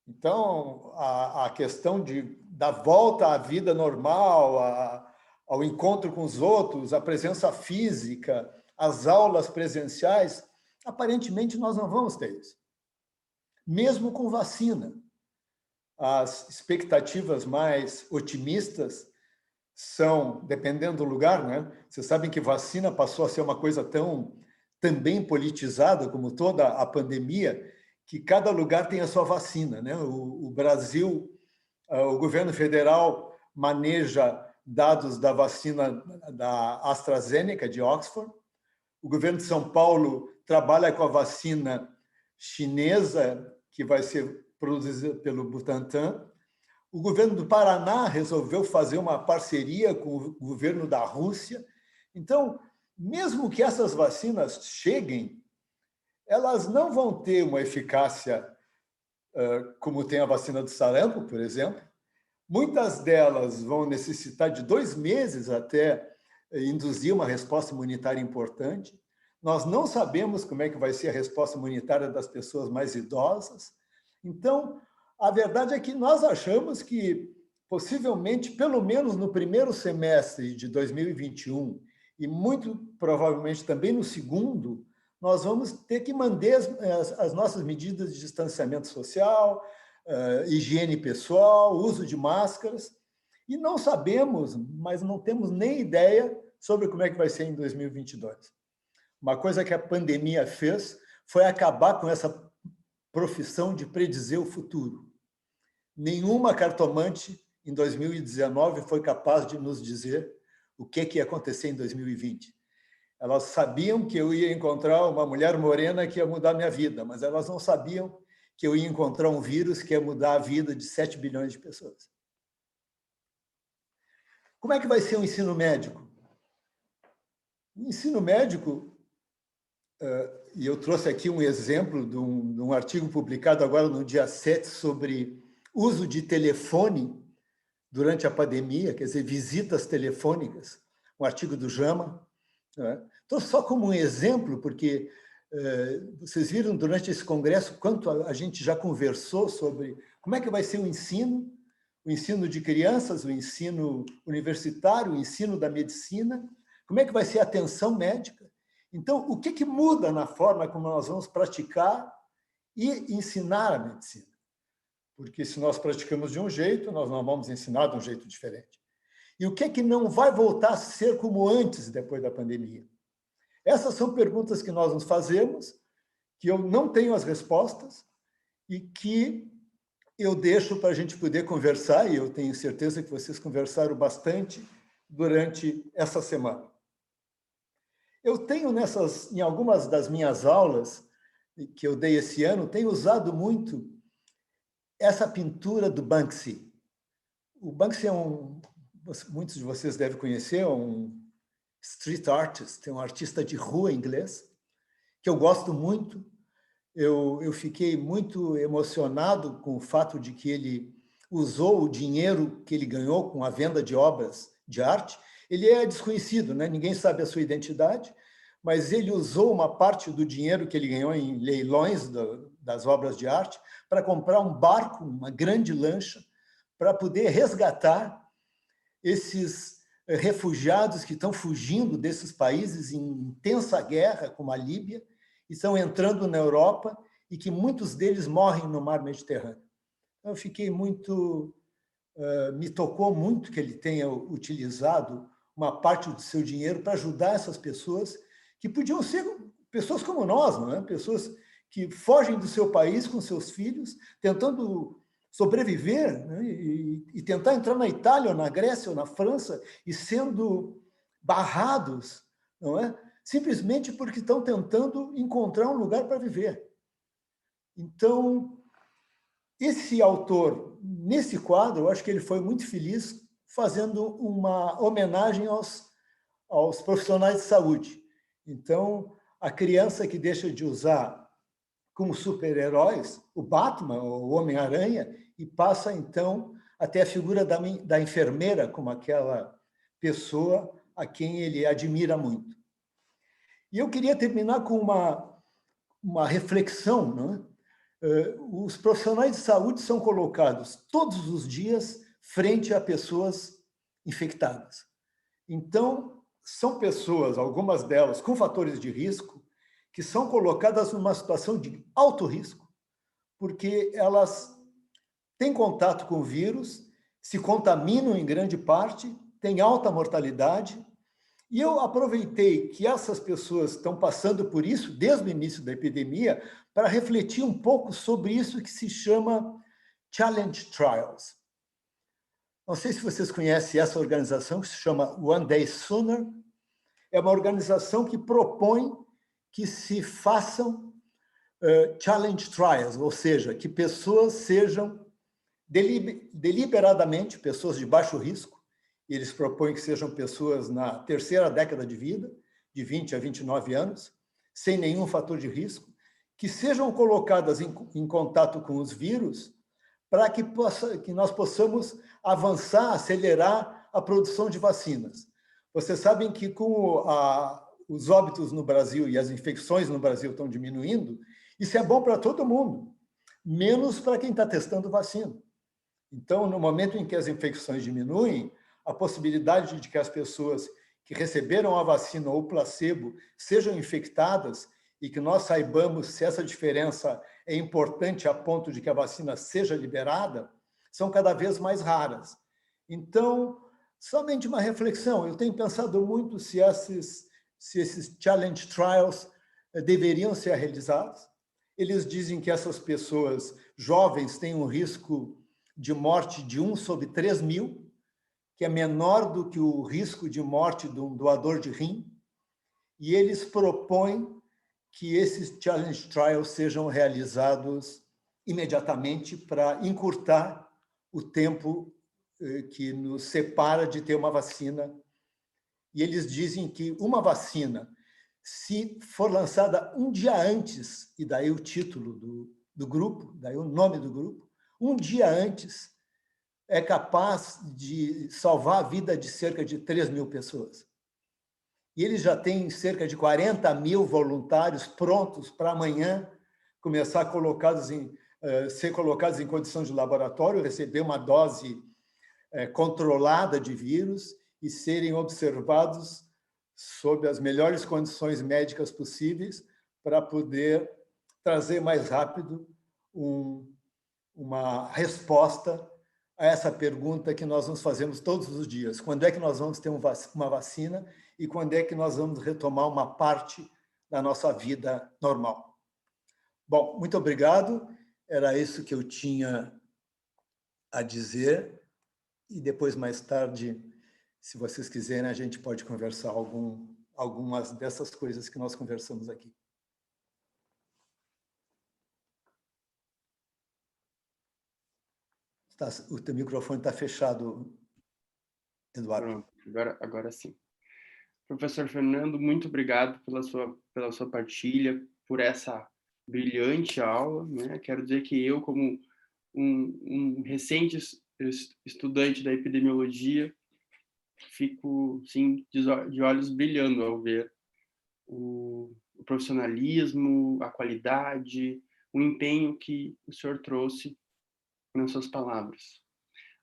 Então, a questão da volta à vida normal, ao encontro com os outros, a presença física, as aulas presenciais, aparentemente nós não vamos ter isso. Mesmo com vacina. As expectativas mais otimistas são, dependendo do lugar, né? Vocês sabem que vacina passou a ser uma coisa também politizada, como toda a pandemia, que cada lugar tem a sua vacina, né? O Brasil, o governo federal maneja dados da vacina da AstraZeneca, de Oxford. O governo de São Paulo trabalha com a vacina chinesa, que vai ser produzida pelo Butantan. O governo do Paraná resolveu fazer uma parceria com o governo da Rússia. Então, mesmo que essas vacinas cheguem, elas não vão ter uma eficácia como tem a vacina do sarampo, por exemplo. Muitas delas vão necessitar de 2 meses até induzir uma resposta imunitária importante. Nós não sabemos como é que vai ser a resposta imunitária das pessoas mais idosas. Então, a verdade é que nós achamos que, possivelmente, pelo menos no primeiro semestre de 2021, e muito provavelmente também no segundo, nós vamos ter que manter as nossas medidas de distanciamento social, higiene pessoal, uso de máscaras, e não sabemos, mas não temos nem ideia sobre como é que vai ser em 2022. Uma coisa que a pandemia fez foi acabar com essa profissão de predizer o futuro. Nenhuma cartomante em 2019 foi capaz de nos dizer o que ia acontecer em 2020. Elas sabiam que eu ia encontrar uma mulher morena que ia mudar minha vida, mas elas não sabiam que eu ia encontrar um vírus que ia mudar a vida de 7 bilhões de pessoas. Como é que vai ser o ensino médico? O ensino médico, e eu trouxe aqui um exemplo de um artigo publicado agora no dia 7 sobre uso de telefone durante a pandemia, quer dizer, visitas telefônicas, um artigo do JAMA. Então, só como um exemplo, porque vocês viram durante esse congresso quanto a gente já conversou sobre como é que vai ser o ensino de crianças, o ensino universitário, o ensino da medicina, como é que vai ser a atenção médica. Então, o que muda na forma como nós vamos praticar e ensinar a medicina? Porque se nós praticamos de um jeito, nós não vamos ensinar de um jeito diferente. E o que não vai voltar a ser como antes, depois da pandemia? Essas são perguntas que nós nos fazemos, que eu não tenho as respostas e que eu deixo para a gente poder conversar, e eu tenho certeza que vocês conversaram bastante durante essa semana. Eu tenho em algumas das minhas aulas que eu dei esse ano, tenho usado muito essa pintura do Banksy. O Banksy muitos de vocês devem conhecer, um street artist, um artista de rua inglês, que eu gosto muito. Eu fiquei muito emocionado com o fato de que ele usou o dinheiro que ele ganhou com a venda de obras de arte. Ele é desconhecido, né? Ninguém sabe a sua identidade, mas ele usou uma parte do dinheiro que ele ganhou em leilões das obras de arte para comprar um barco, uma grande lancha, para poder resgatar esses refugiados que estão fugindo desses países em intensa guerra, como a Líbia, e estão entrando na Europa e que muitos deles morrem no mar Mediterrâneo. Eu fiquei muito... me tocou muito que ele tenha utilizado uma parte do seu dinheiro para ajudar essas pessoas que podiam ser pessoas como nós, não é? Pessoas que fogem do seu país com seus filhos, tentando sobreviver, né? e tentar entrar na Itália, ou na Grécia, ou na França, e sendo barrados, não é? Simplesmente porque estão tentando encontrar um lugar para viver. Então, esse autor, nesse quadro, eu acho que ele foi muito feliz fazendo uma homenagem aos profissionais de saúde. Então, a criança que deixa de usar como super-heróis o Batman, o Homem-Aranha, e passa, então, até a figura da enfermeira como aquela pessoa a quem ele admira muito. E eu queria terminar com uma reflexão, não é? Os profissionais de saúde são colocados todos os dias frente a pessoas infectadas. Então, são pessoas, algumas delas com fatores de risco, que são colocadas numa situação de alto risco, porque elas têm contato com o vírus, se contaminam em grande parte, têm alta mortalidade. E eu aproveitei que essas pessoas estão passando por isso desde o início da epidemia para refletir um pouco sobre isso que se chama Challenge Trials. Não sei se vocês conhecem essa organização, que se chama One Day Sooner. É uma organização que propõe que se façam challenge trials, ou seja, que pessoas sejam deliberadamente, pessoas de baixo risco, e eles propõem que sejam pessoas na terceira década de vida, de 20 a 29 anos, sem nenhum fator de risco, que sejam colocadas em contato com os vírus para que nós possamos avançar, acelerar a produção de vacinas. Vocês sabem que com os óbitos no Brasil e as infecções no Brasil estão diminuindo, isso é bom para todo mundo, menos para quem está testando vacina. Então, no momento em que as infecções diminuem, a possibilidade de que as pessoas que receberam a vacina ou placebo sejam infectadas e que nós saibamos se essa diferença é importante a ponto de que a vacina seja liberada, são cada vez mais raras. Então, somente uma reflexão. Eu tenho pensado muito se esses challenge trials deveriam ser realizados. Eles dizem que essas pessoas jovens têm um risco de morte de 1 sobre 3 mil, que é menor do que o risco de morte de um doador de rim. e eles propõem que esses challenge trials sejam realizados imediatamente para encurtar o tempo que nos separa de ter uma vacina. E eles dizem que uma vacina, se for lançada um dia antes, e daí o título do grupo, daí o nome do grupo, um dia antes, é capaz de salvar a vida de cerca de 3.000 pessoas. E eles já têm cerca de 40.000 voluntários prontos para amanhã começar ser colocados em condição de laboratório, receber uma dose controlada de vírus e serem observados sob as melhores condições médicas possíveis para poder trazer mais rápido uma resposta a essa pergunta que nós nos fazemos todos os dias. Quando é que nós vamos ter uma vacina e quando é que nós vamos retomar uma parte da nossa vida normal? Bom, muito obrigado. Era isso que eu tinha a dizer. E depois, mais tarde, se vocês quiserem, a gente pode conversar algumas dessas coisas que nós conversamos aqui. O teu microfone está fechado, Eduardo. Pronto, agora sim. Professor Fernando, muito obrigado pela sua partilha, por essa brilhante aula, né? Quero dizer que eu, como um recente estudante da epidemiologia, fico, sim, de olhos brilhando ao ver o profissionalismo, a qualidade, o empenho que o senhor trouxe nas suas palavras.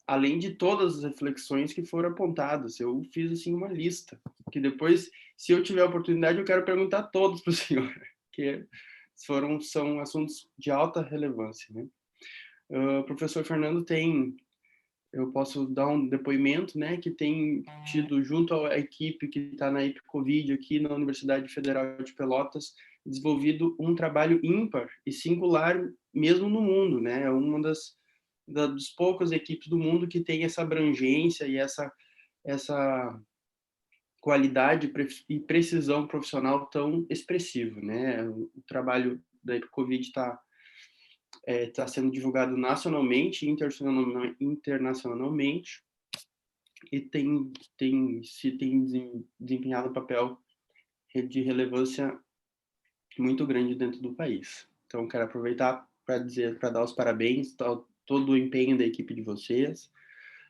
Além de todas as reflexões que foram apontadas, eu fiz assim uma lista, que depois, se eu tiver a oportunidade, eu quero perguntar todos para o senhor, que são assuntos de alta relevância, né? Professor Fernando eu posso dar um depoimento, né, que tem tido, junto à equipe que está na EPCOVID aqui na Universidade Federal de Pelotas, desenvolvido um trabalho ímpar e singular mesmo no mundo, né? É uma das poucas equipes do mundo que tem essa abrangência e essa qualidade e precisão profissional tão expressiva, né? O trabalho da EPCOVID está sendo divulgado nacionalmente e internacionalmente e tem desempenhado um papel de relevância muito grande dentro do país. Então, quero aproveitar para dar os parabéns a todo o empenho da equipe de vocês,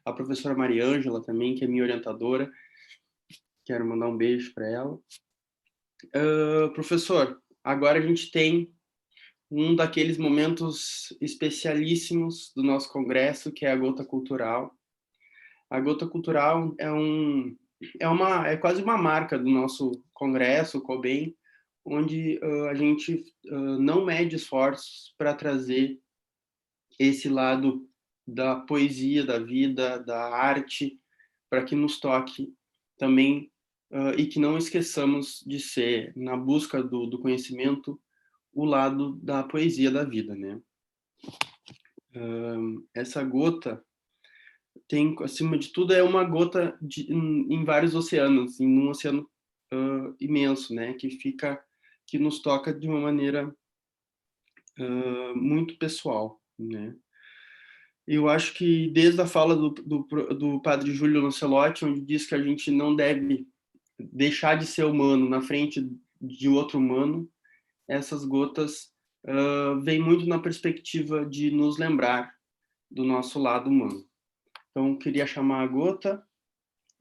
a professora Mariângela também, que é minha orientadora, quero mandar um beijo para ela. Professor, agora a gente tem um daqueles momentos especialíssimos do nosso congresso, que é a Gota Cultural. A Gota Cultural é quase uma marca do nosso congresso, o COBEM, onde a gente não mede esforços para trazer esse lado da poesia, da vida, da arte, para que nos toque também e que não esqueçamos de ser, na busca do conhecimento, o lado da poesia da vida, né? Essa gota tem, acima de tudo, é uma gota em vários oceanos, em um oceano imenso, né? Que nos toca de uma maneira muito pessoal, né? Eu acho que desde a fala do padre Júlio Lancelotti, onde diz que a gente não deve deixar de ser humano na frente de outro humano, essas gotas vêm muito na perspectiva de nos lembrar do nosso lado humano. Então, queria chamar a gota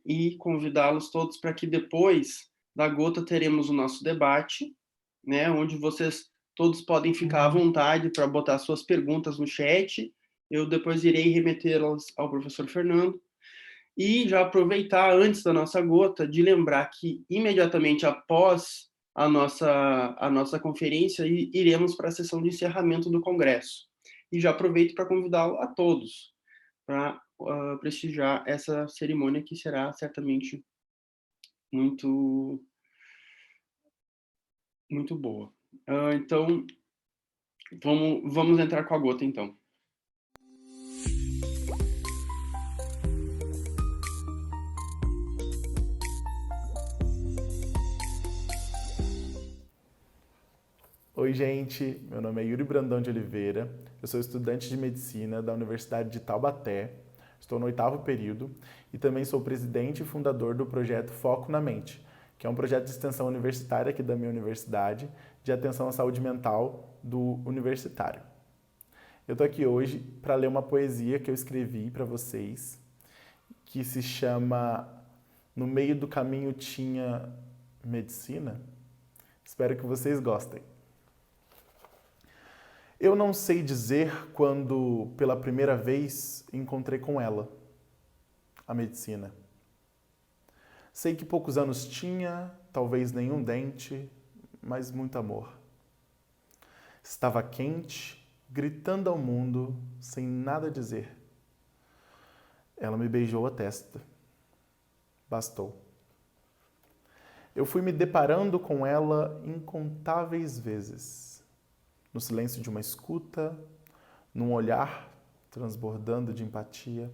e convidá-los todos para que depois da gota teremos o nosso debate, né, onde vocês todos podem ficar à vontade para botar suas perguntas no chat. Eu depois irei remetê-las ao professor Fernando. E já aproveitar, antes da nossa gota, de lembrar que imediatamente após a nossa conferência, iremos para a sessão de encerramento do congresso. E já aproveito para convidá-lo a todos para prestigiar essa cerimônia, que será certamente muito, muito boa. Então, vamos entrar com a gota, então. Oi, gente. Meu nome é Yuri Brandão de Oliveira. Eu sou estudante de medicina da Universidade de Taubaté. Estou no 8º período e também sou presidente e fundador do projeto Foco na Mente, que é um projeto de extensão universitária aqui da minha universidade, de atenção à saúde mental do universitário. Eu estou aqui hoje para ler uma poesia que eu escrevi para vocês, que se chama No Meio do Caminho Tinha Medicina. Espero que vocês gostem. Eu não sei dizer quando, pela primeira vez, encontrei com ela, a medicina. Sei que poucos anos tinha, talvez nenhum dente, mas muito amor. Estava quente, gritando ao mundo, sem nada dizer. Ela me beijou a testa. Bastou. Eu fui me deparando com ela incontáveis vezes. No silêncio de uma escuta, num olhar transbordando de empatia,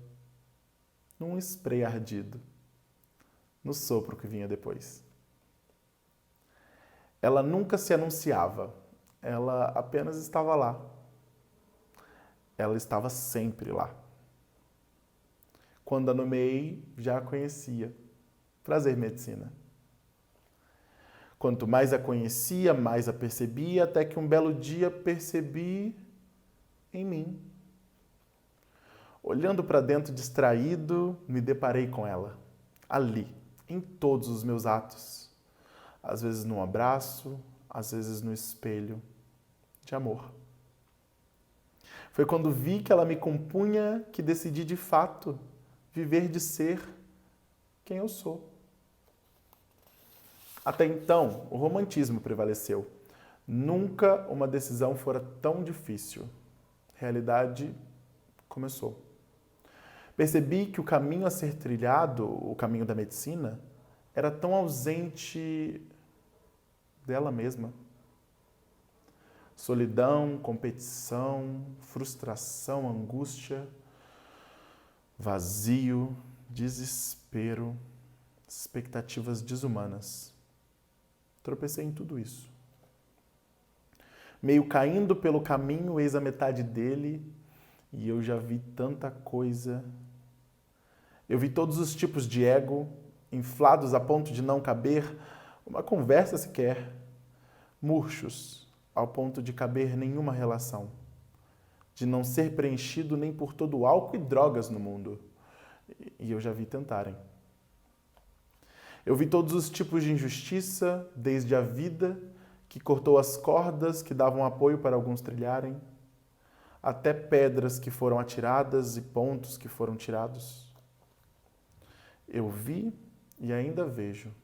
num spray ardido, no sopro que vinha depois. Ela nunca se anunciava, ela apenas estava lá. Ela estava sempre lá. Quando a nomeei, já a conhecia. Prazer, medicina. Quanto mais a conhecia, mais a percebia, até que um belo dia percebi em mim. Olhando para dentro distraído, me deparei com ela. Ali, em todos os meus atos. Às vezes num abraço, às vezes no espelho de amor. Foi quando vi que ela me compunha que decidi de fato viver de ser quem eu sou. Até então, o romantismo prevaleceu. Nunca uma decisão fora tão difícil. Realidade começou. Percebi que o caminho a ser trilhado, o caminho da medicina, era tão ausente dela mesma. Solidão, competição, frustração, angústia, vazio, desespero, expectativas desumanas. Tropecei em tudo isso. Meio caindo pelo caminho, eis a metade dele, e eu já vi tanta coisa. Eu vi todos os tipos de ego, inflados a ponto de não caber uma conversa sequer, murchos ao ponto de caber nenhuma relação, de não ser preenchido nem por todo o álcool e drogas no mundo. E eu já vi tentarem. Eu vi todos os tipos de injustiça, desde a vida, que cortou as cordas que davam apoio para alguns trilharem, até pedras que foram atiradas e pontos que foram tirados. Eu vi e ainda vejo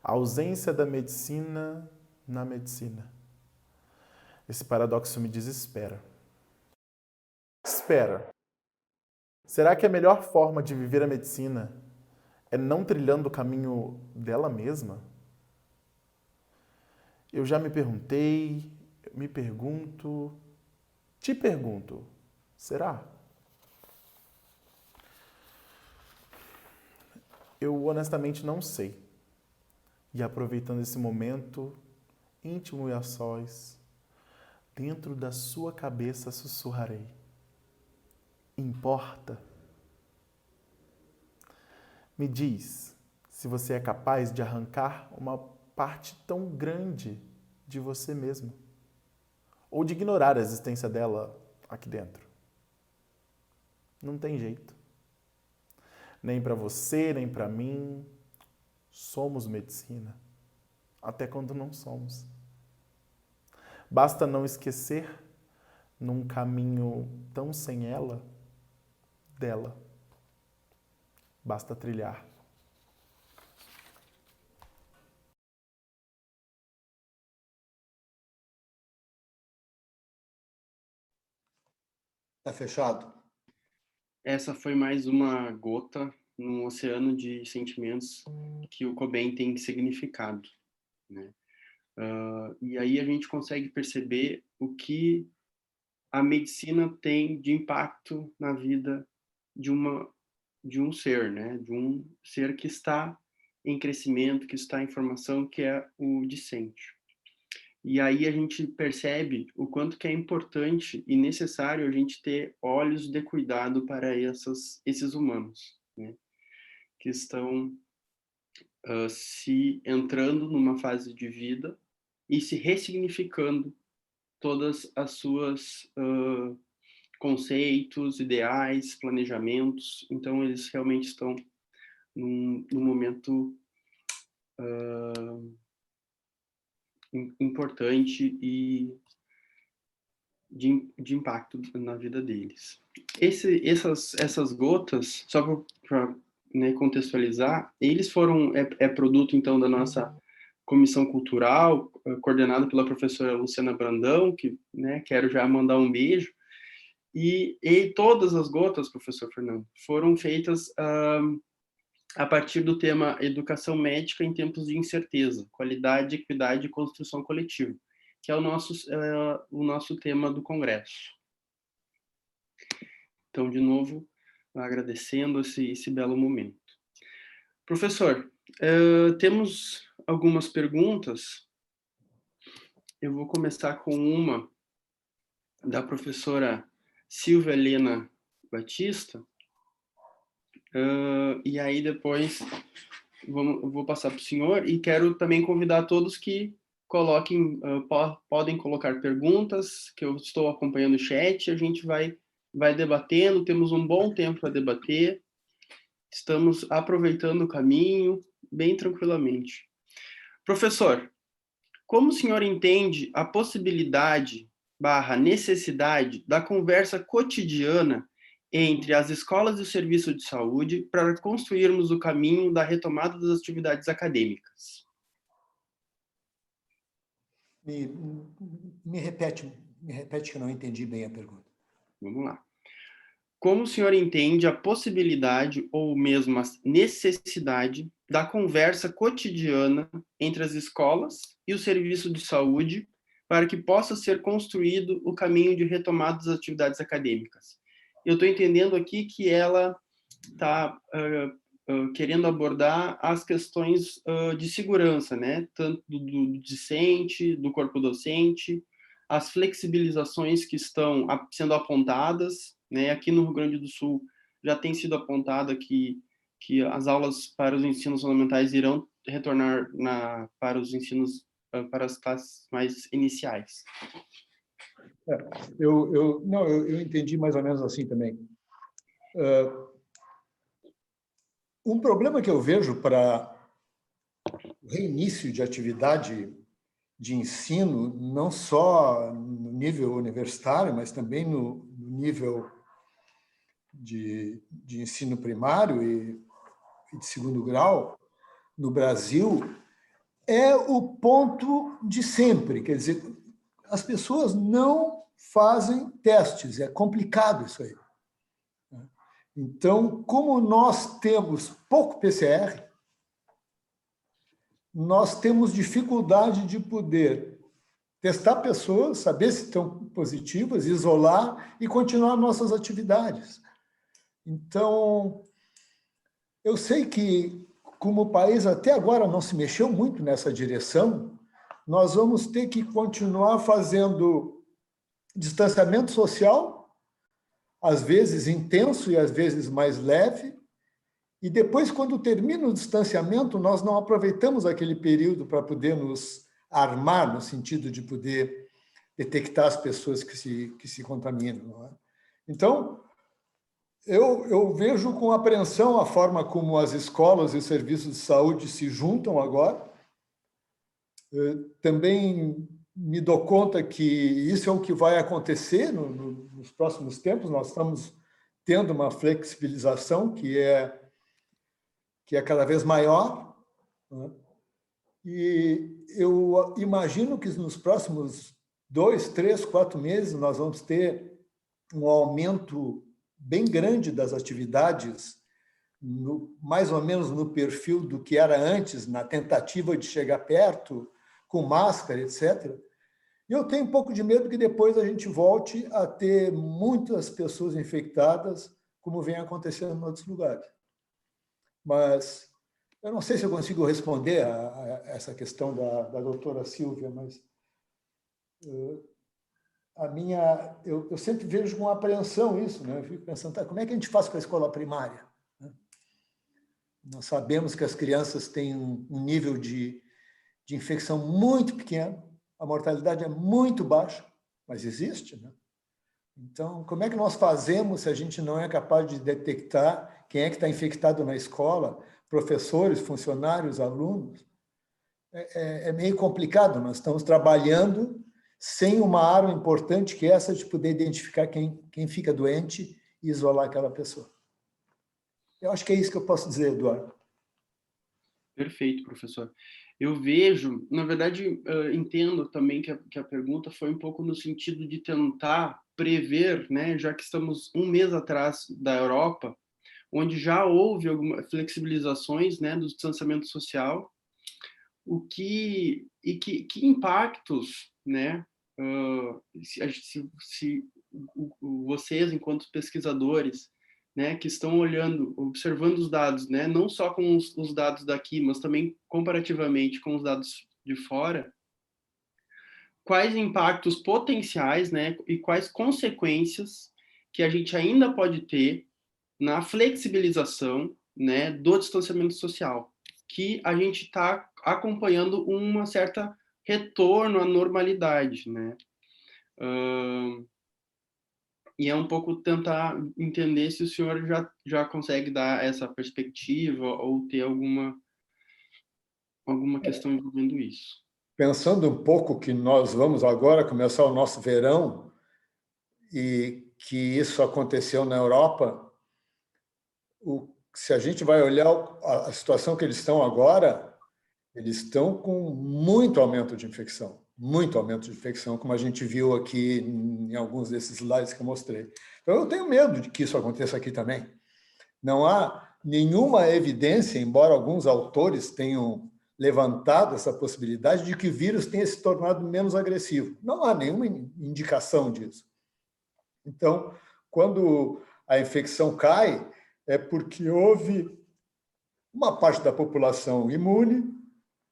a ausência da medicina na medicina. Esse paradoxo me desespera. Espera. Será que a melhor forma de viver a medicina é não trilhando o caminho dela mesma? Eu já me perguntei, me pergunto, te pergunto, será? Eu honestamente não sei. E aproveitando esse momento íntimo e a sós, dentro da sua cabeça sussurrarei: importa? Me diz se você é capaz de arrancar uma parte tão grande de você mesmo, ou de ignorar a existência dela aqui dentro. Não tem jeito. Nem para você, nem para mim. Somos medicina, até quando não somos. Basta não esquecer, num caminho tão sem ela, dela. Basta trilhar. Tá fechado? Essa foi mais uma gota num oceano de sentimentos que o Cobain tem significado, né? E aí a gente consegue perceber o que a medicina tem de impacto na vida de um ser, né? De um ser que está em crescimento, que está em formação, que é o discente. E aí a gente percebe o quanto que é importante e necessário a gente ter olhos de cuidado para esses humanos, né? Que estão se entrando numa fase de vida e se ressignificando todas as suas conceitos, ideais, planejamentos. Então, eles realmente estão num momento importante e de impacto na vida deles. Essas gotas, só para né, contextualizar, eles foram, produto, então, da nossa comissão cultural, coordenada pela professora Luciana Brandão, que né, quero já mandar um beijo, e todas as gotas, professor Fernando, foram feitas a partir do tema Educação Médica em Tempos de Incerteza, Qualidade, Equidade e Construção Coletiva, que é o nosso tema do congresso. Então, de novo, agradecendo esse belo momento. Professor, temos algumas perguntas. Eu vou começar com uma da professora Silvia Helena Batista, e aí depois vou passar para o senhor, e quero também convidar todos que podem colocar perguntas, que eu estou acompanhando o chat, a gente vai debatendo, temos um bom tempo para debater, estamos aproveitando o caminho bem tranquilamente. Professor, como o senhor entende a possibilidade / necessidade da conversa cotidiana entre as escolas e o serviço de saúde para construirmos o caminho da retomada das atividades acadêmicas? Me repete que eu não entendi bem a pergunta. Vamos lá. Como o senhor entende a possibilidade ou mesmo a necessidade da conversa cotidiana entre as escolas e o serviço de saúde para que possa ser construído o caminho de retomada das atividades acadêmicas? Eu estou entendendo aqui que ela está querendo abordar as questões de segurança, né? Tanto do discente, do corpo docente, as flexibilizações que estão sendo apontadas, né? Aqui no Rio Grande do Sul já tem sido apontada que as aulas para os ensinos fundamentais irão retornar para os ensinos, para as classes mais iniciais. Eu entendi mais ou menos assim também. Um problema que eu vejo para o reinício de atividade de ensino, não só no nível universitário, mas também no nível de ensino primário e de segundo grau, no Brasil, é o ponto de sempre. Quer dizer, as pessoas não fazem testes, é complicado isso aí. Então, como nós temos pouco PCR, nós temos dificuldade de poder testar pessoas, saber se estão positivas, isolar e continuar nossas atividades. Então, eu sei que, como o país até agora não se mexeu muito nessa direção, nós vamos ter que continuar fazendo distanciamento social, às vezes intenso e às vezes mais leve, e depois, quando termina o distanciamento, nós não aproveitamos aquele período para poder nos armar, no sentido de poder detectar as pessoas que se contaminam. Não é? Então, eu vejo com apreensão a forma como as escolas e os serviços de saúde se juntam agora. Também me dou conta que isso é o que vai acontecer nos próximos tempos. Nós estamos tendo uma flexibilização que é cada vez maior, né? E eu imagino que nos próximos 2, 3, 4 meses nós vamos ter um aumento bem grande das atividades, mais ou menos no perfil do que era antes, na tentativa de chegar perto, com máscara, etc. E eu tenho um pouco de medo que depois a gente volte a ter muitas pessoas infectadas, como vem acontecendo em outros lugares. Mas eu não sei se eu consigo responder a essa questão da doutora Silvia, mas eu sempre vejo com apreensão isso, né? Eu fico pensando, tá, como é que a gente faz com a escola primária? Nós sabemos que as crianças têm um nível de infecção muito pequeno, a mortalidade é muito baixa, mas existe, né? Então, como é que nós fazemos se a gente não é capaz de detectar quem é que está infectado na escola, professores, funcionários, alunos? É meio complicado, nós estamos trabalhando sem uma arma importante, que é essa de poder identificar quem fica doente e isolar aquela pessoa. Eu acho que é isso que eu posso dizer, Eduardo. Perfeito, professor. Eu vejo, na verdade, entendo também que a pergunta foi um pouco no sentido de tentar prever, né, já que estamos um mês atrás da Europa, onde já houve algumas flexibilizações, né, do distanciamento social, que impactos, né, se vocês, enquanto pesquisadores, né, que estão olhando, observando os dados, né, não só com os dados daqui, mas também comparativamente com os dados de fora, quais impactos potenciais, né, e quais consequências que a gente ainda pode ter na flexibilização, né, do distanciamento social, que a gente está acompanhando uma certa retorno à normalidade, né? E é um pouco tentar entender se o senhor já consegue dar essa perspectiva ou ter alguma questão envolvendo isso. Pensando um pouco que nós vamos agora começar o nosso verão e que isso aconteceu na Europa, se a gente vai olhar a situação que eles estão agora, eles estão com muito aumento de infecção, como a gente viu aqui em alguns desses slides que eu mostrei. Então, eu tenho medo de que isso aconteça aqui também. Não há nenhuma evidência, embora alguns autores tenham levantado essa possibilidade de que o vírus tenha se tornado menos agressivo. Não há nenhuma indicação disso. Então, quando a infecção cai, é porque houve uma parte da população imune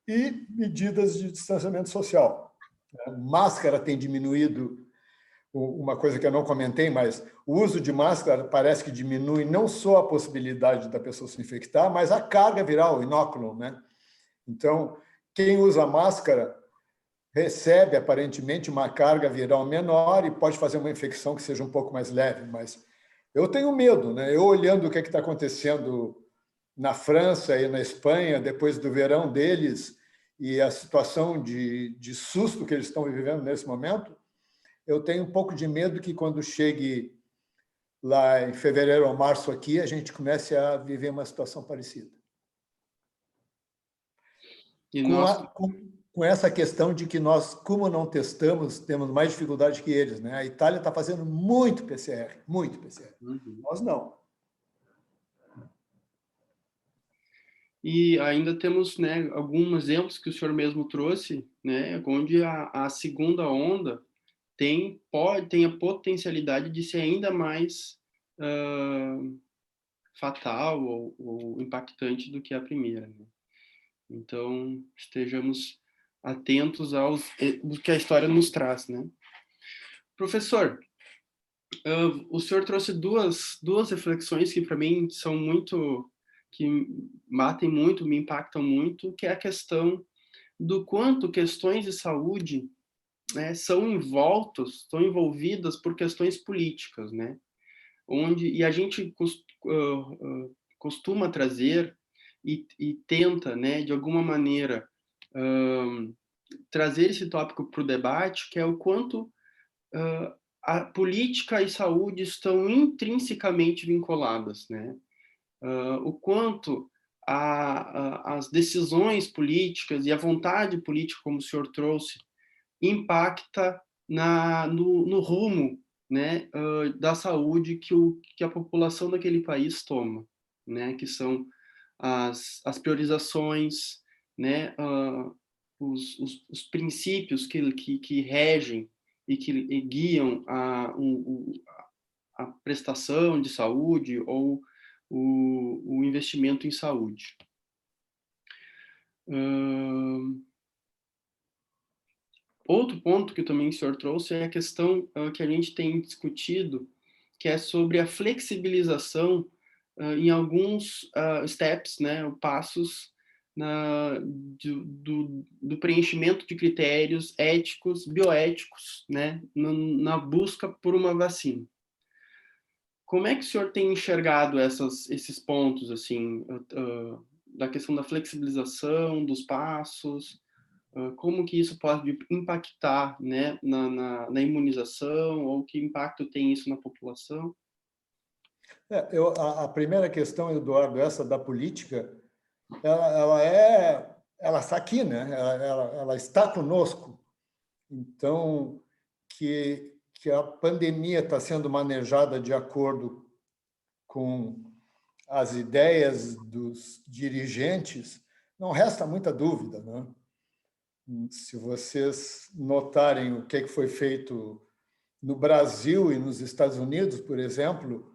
e medidas de distanciamento social. Máscara tem diminuído, uma coisa que eu não comentei, mas o uso de máscara parece que diminui não só a possibilidade da pessoa se infectar, mas a carga viral, o inóculo, né? Então, quem usa máscara recebe, aparentemente, uma carga viral menor e pode fazer uma infecção que seja um pouco mais leve, mas eu tenho medo, né? Eu olhando o que está acontecendo na França e na Espanha, depois do verão deles, e a situação de susto que eles estão vivendo nesse momento, eu tenho um pouco de medo que quando chegue lá em fevereiro ou março aqui, a gente comece a viver uma situação parecida. E nós... Com essa questão de que nós, como não testamos, temos mais dificuldade que eles, né? A Itália está fazendo muito PCR, muito PCR. Uhum. Nós não. E ainda temos, né, alguns exemplos que o senhor mesmo trouxe, né, onde a segunda onda tem a potencialidade de ser ainda mais fatal ou impactante do que a primeira, né? Então, estejamos atentos ao que a história nos traz, né? Professor, o senhor trouxe duas reflexões que para mim são muito, que batem muito, me impactam muito, que é a questão do quanto questões de saúde, né, são envolvidas por questões políticas, né? E a gente costuma trazer e tenta, né, de alguma maneira, trazer esse tópico para o debate, que é o quanto a política e saúde estão intrinsecamente vinculadas, né? O quanto as decisões políticas e a vontade política, como o senhor trouxe, impacta no rumo, né, da saúde que a população daquele país toma, né, que são as priorizações, né, os princípios que regem e que guiam a prestação de saúde ou o investimento em saúde. Outro ponto que também o senhor trouxe é a questão que a gente tem discutido, que é sobre a flexibilização em alguns steps, né, passos do preenchimento de critérios éticos, bioéticos, né, na busca por uma vacina. Como é que o senhor tem enxergado esses pontos, assim, da questão da flexibilização, dos passos, como que isso pode impactar, né, na imunização, ou que impacto tem isso na população? A primeira questão, Eduardo, essa da política, ela está aqui, né? Ela está conosco. Então, que a pandemia está sendo manejada de acordo com as ideias dos dirigentes, não resta muita dúvida, né? Se vocês notarem o que foi feito no Brasil e nos Estados Unidos, por exemplo,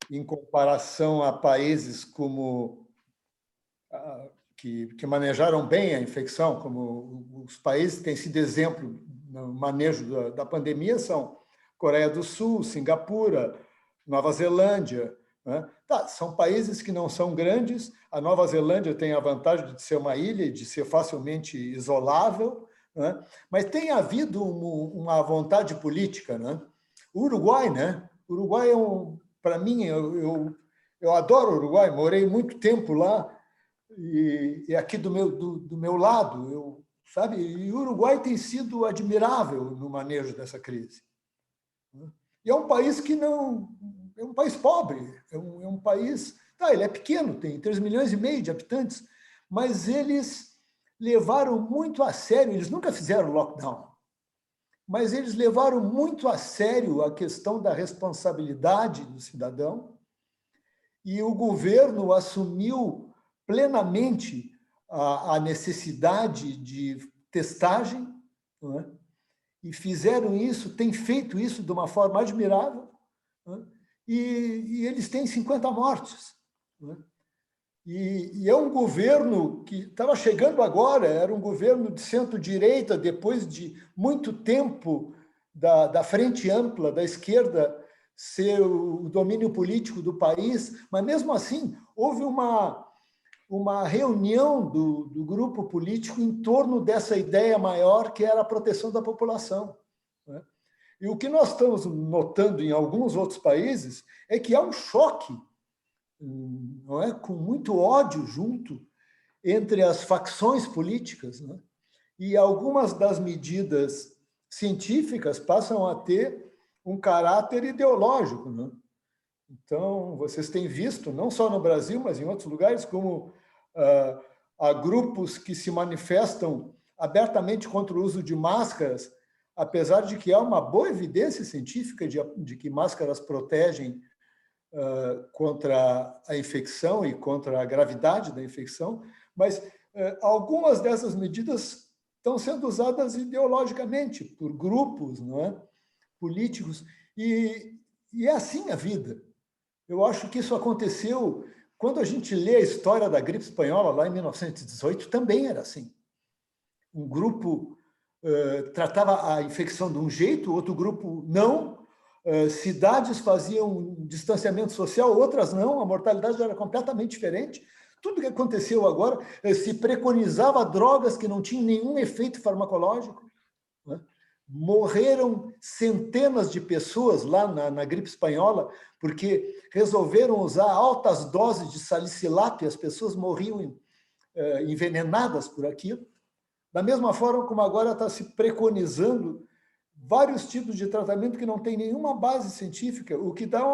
em comparação a países como que manejaram bem a infecção, como os países que têm sido exemplo no manejo da pandemia, são Coreia do Sul, Singapura, Nova Zelândia, né? São países que não são grandes. A Nova Zelândia tem a vantagem de ser uma ilha e de ser facilmente isolável, né? Mas tem havido uma vontade política, né? O Uruguai, né? O Uruguai para mim, eu adoro o Uruguai, morei muito tempo lá, e aqui do meu lado, sabe? E o Uruguai tem sido admirável no manejo dessa crise. E é um país que não... É um país pobre, é um país... ele é pequeno, tem 3,5 milhões de habitantes, mas eles levaram muito a sério, eles nunca fizeram lockdown, mas eles levaram muito a sério a questão da responsabilidade do cidadão, e o governo assumiu plenamente a necessidade de testagem, não é? E fizeram isso, têm feito isso de uma forma admirável, não é? E eles têm 50 mortes. Não é? E é um governo que estava chegando agora, era um governo de centro-direita, depois de muito tempo da frente ampla, da esquerda, ser o domínio político do país, mas mesmo assim houve uma reunião do grupo político em torno dessa ideia maior, que era a proteção da população, né? E o que nós estamos notando em alguns outros países é que há um choque, não é, com muito ódio junto entre as facções políticas, né? E algumas das medidas científicas passam a ter um caráter ideológico, né? Então, vocês têm visto, não só no Brasil, mas em outros lugares, como há grupos que se manifestam abertamente contra o uso de máscaras, apesar de que há uma boa evidência científica de que máscaras protegem contra a infecção e contra a gravidade da infecção, mas algumas dessas medidas estão sendo usadas ideologicamente por grupos, não é, políticos, e é assim a vida. Eu acho que isso aconteceu quando a gente lê a história da gripe espanhola, lá em 1918, também era assim. Um grupo tratava a infecção de um jeito, outro grupo não. Cidades faziam um distanciamento social, outras não. A mortalidade era completamente diferente. Tudo que aconteceu agora, se preconizava drogas que não tinham nenhum efeito farmacológico, né? Morreram centenas de pessoas lá na gripe espanhola, porque resolveram usar altas doses de salicilato e as pessoas morriam envenenadas por aquilo. Da mesma forma como agora está se preconizando vários tipos de tratamento que não tem nenhuma base científica, o que dá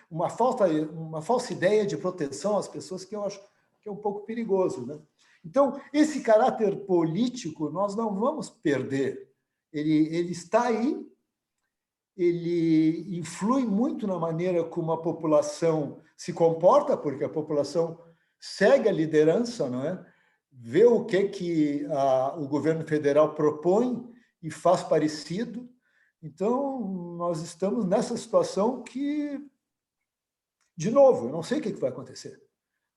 uma falsa ideia de proteção às pessoas, que eu acho que é um pouco perigoso, né? Então, esse caráter político nós não vamos perder. Ele está aí, ele influi muito na maneira como a população se comporta, porque a população segue a liderança, não é? Vê o que o governo federal propõe e faz parecido. Então, nós estamos nessa situação que, de novo, eu não sei o que vai acontecer.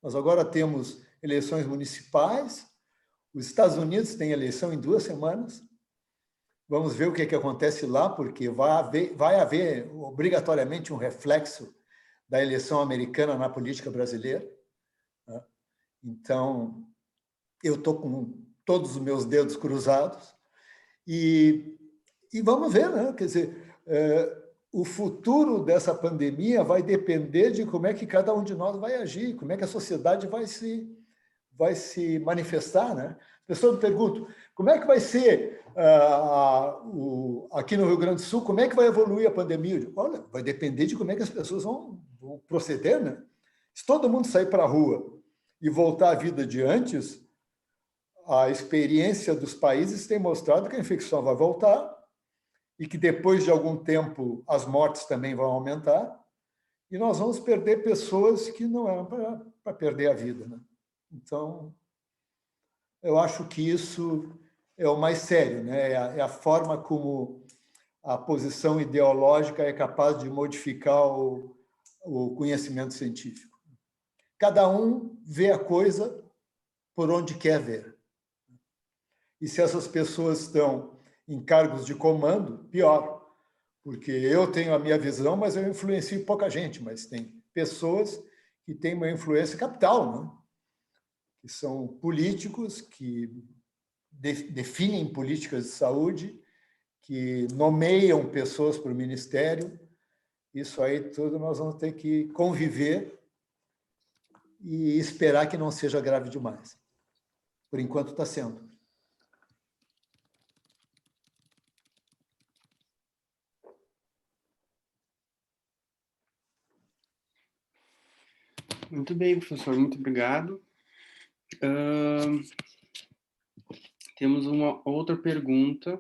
Nós agora temos eleições municipais, os Estados Unidos têm eleição em 2 semanas, Vamos ver o que acontece lá, porque vai haver obrigatoriamente um reflexo da eleição americana na política brasileira. Né? Então, eu estou com todos os meus dedos cruzados e vamos ver, né? Quer dizer, o futuro dessa pandemia vai depender de como é que cada um de nós vai agir, como é que a sociedade vai se manifestar, né? As pessoas me perguntam, como é que vai ser aqui no Rio Grande do Sul, como é que vai evoluir a pandemia? Eu digo, olha, vai depender de como é que as pessoas vão proceder, né? Se todo mundo sair para a rua e voltar à vida de antes, a experiência dos países tem mostrado que a infecção vai voltar e que depois de algum tempo as mortes também vão aumentar e nós vamos perder pessoas que não eram para perder a vida, né? Então, eu acho que isso é o mais sério, né? É a forma como a posição ideológica é capaz de modificar o conhecimento científico. Cada um vê a coisa por onde quer ver. E se essas pessoas estão em cargos de comando, pior, porque eu tenho a minha visão, mas eu influencio pouca gente, mas tem pessoas que têm uma influência capital, né? Que são políticos que definem políticas de saúde, que nomeiam pessoas para o ministério. Isso aí tudo nós vamos ter que conviver e esperar que não seja grave demais. Por enquanto está sendo. Muito bem, professor, muito obrigado. Temos uma outra pergunta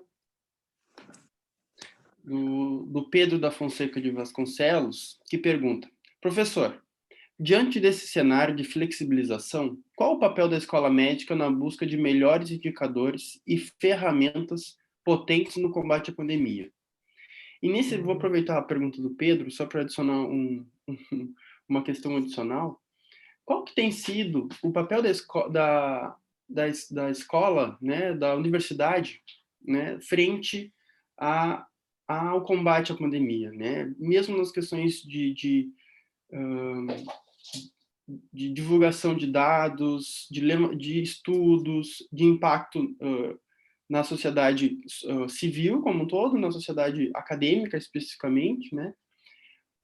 do Pedro da Fonseca de Vasconcelos, que pergunta: professor, diante desse cenário de flexibilização, qual o papel da escola médica na busca de melhores indicadores e ferramentas potentes no combate à pandemia? E nesse, vou aproveitar a pergunta do Pedro, só para adicionar uma questão adicional. Qual que tem sido o papel da escola, né, da universidade, né, frente ao combate à pandemia, né? Mesmo nas questões de divulgação de dados, de estudos, de impacto na sociedade civil como um todo, na sociedade acadêmica especificamente, né?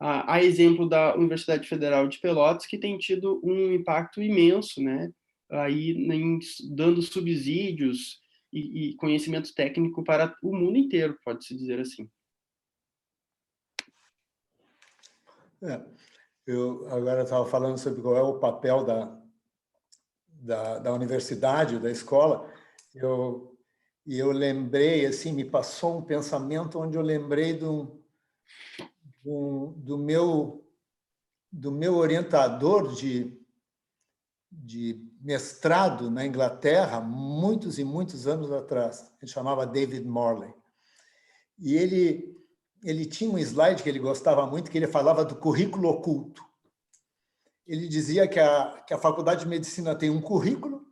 A exemplo da Universidade Federal de Pelotas, que tem tido um impacto imenso, né? Aí dando subsídios e conhecimento técnico para o mundo inteiro, pode-se dizer assim. Eu agora estava falando sobre qual é o papel da universidade, da escola, e eu lembrei, assim, me passou um pensamento onde eu lembrei do meu orientador de mestrado na Inglaterra, muitos e muitos anos atrás. Ele chamava David Morley. E ele tinha um slide que ele gostava muito, que ele falava do currículo oculto. Ele dizia que a Faculdade de Medicina tem um currículo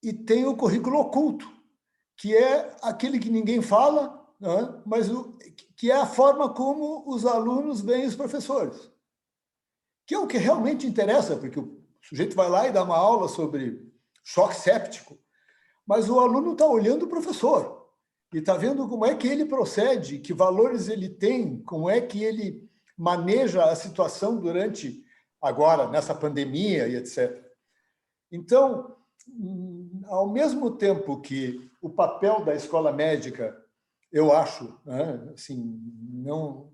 e tem o currículo oculto, que é aquele que ninguém fala, né? Mas que é a forma como os alunos veem os professores, que é o que realmente interessa, porque o sujeito vai lá e dá uma aula sobre choque séptico, mas o aluno está olhando o professor e está vendo como é que ele procede, que valores ele tem, como é que ele maneja a situação durante, agora, nessa pandemia e etc. Então, ao mesmo tempo que o papel da escola médica, eu acho, né, assim, eu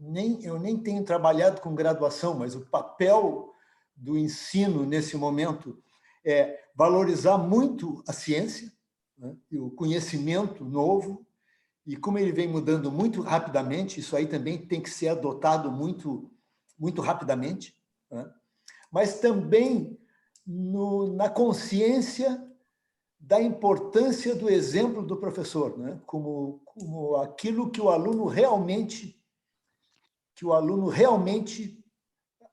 nem tenho trabalhado com graduação, mas o papel do ensino nesse momento é valorizar muito a ciência, né, e o conhecimento novo, e como ele vem mudando muito rapidamente, isso aí também tem que ser adotado muito, muito rapidamente, né? Mas também na consciência da importância do exemplo do professor, né? Como aquilo que o aluno realmente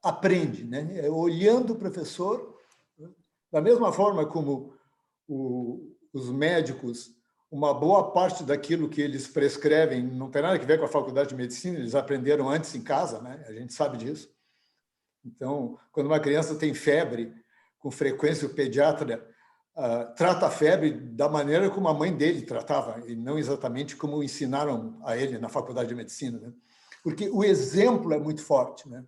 aprende, né? Olhando o professor, da mesma forma como os médicos uma boa parte daquilo que eles prescrevem não tem nada a ver com a faculdade de medicina, eles aprenderam antes em casa, né? A gente sabe disso. Então, quando uma criança tem febre, com frequência o pediatra trata a febre da maneira como a mãe dele tratava, e não exatamente como ensinaram a ele na faculdade de medicina, né? Porque o exemplo é muito forte, né?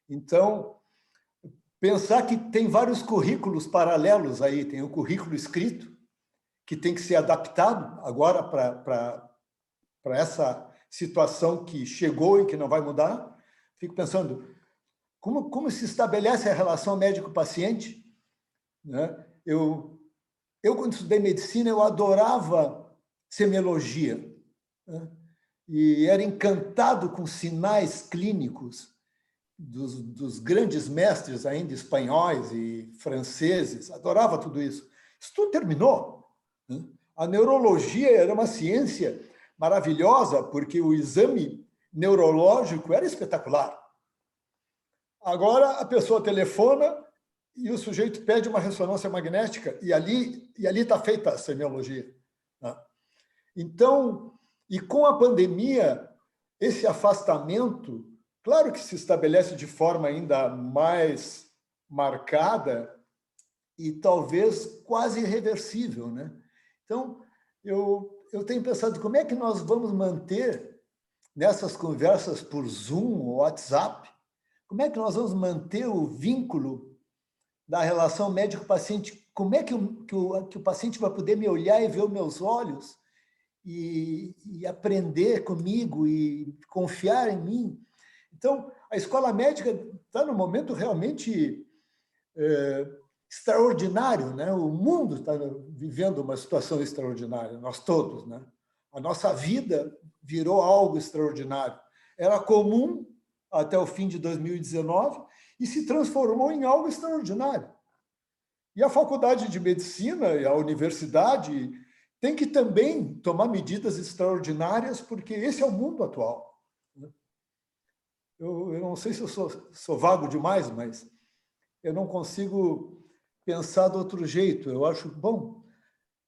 Então, pensar que tem vários currículos paralelos aí, tem o currículo escrito, que tem que ser adaptado agora para essa situação que chegou e que não vai mudar. Fico pensando, como se estabelece a relação médico-paciente, né? Eu, quando estudei medicina, eu adorava semiologia, né? E era encantado com sinais clínicos dos grandes mestres ainda espanhóis e franceses, adorava tudo isso. Isso tudo terminou, né? A neurologia era uma ciência maravilhosa, porque o exame neurológico era espetacular. Agora a pessoa telefona e o sujeito pede uma ressonância magnética e ali está feita a semiologia, né? Então, e com a pandemia, esse afastamento, claro que se estabelece de forma ainda mais marcada e talvez quase irreversível, né? Então, eu tenho pensado como é que nós vamos manter nessas conversas por Zoom ou WhatsApp, como é que nós vamos manter o vínculo da relação médico-paciente? Como é que o paciente vai poder me olhar e ver os meus olhos e aprender comigo e confiar em mim? Então, a escola médica está num momento realmente extraordinário, né? O mundo está vivendo uma situação extraordinária, nós todos, né? A nossa vida virou algo extraordinário. Era comum até o fim de 2019 e se transformou em algo extraordinário. E a faculdade de medicina e a universidade tem que também tomar medidas extraordinárias, porque esse é o mundo atual. Eu não sei se eu sou vago demais, mas eu não consigo pensar de outro jeito. Eu acho bom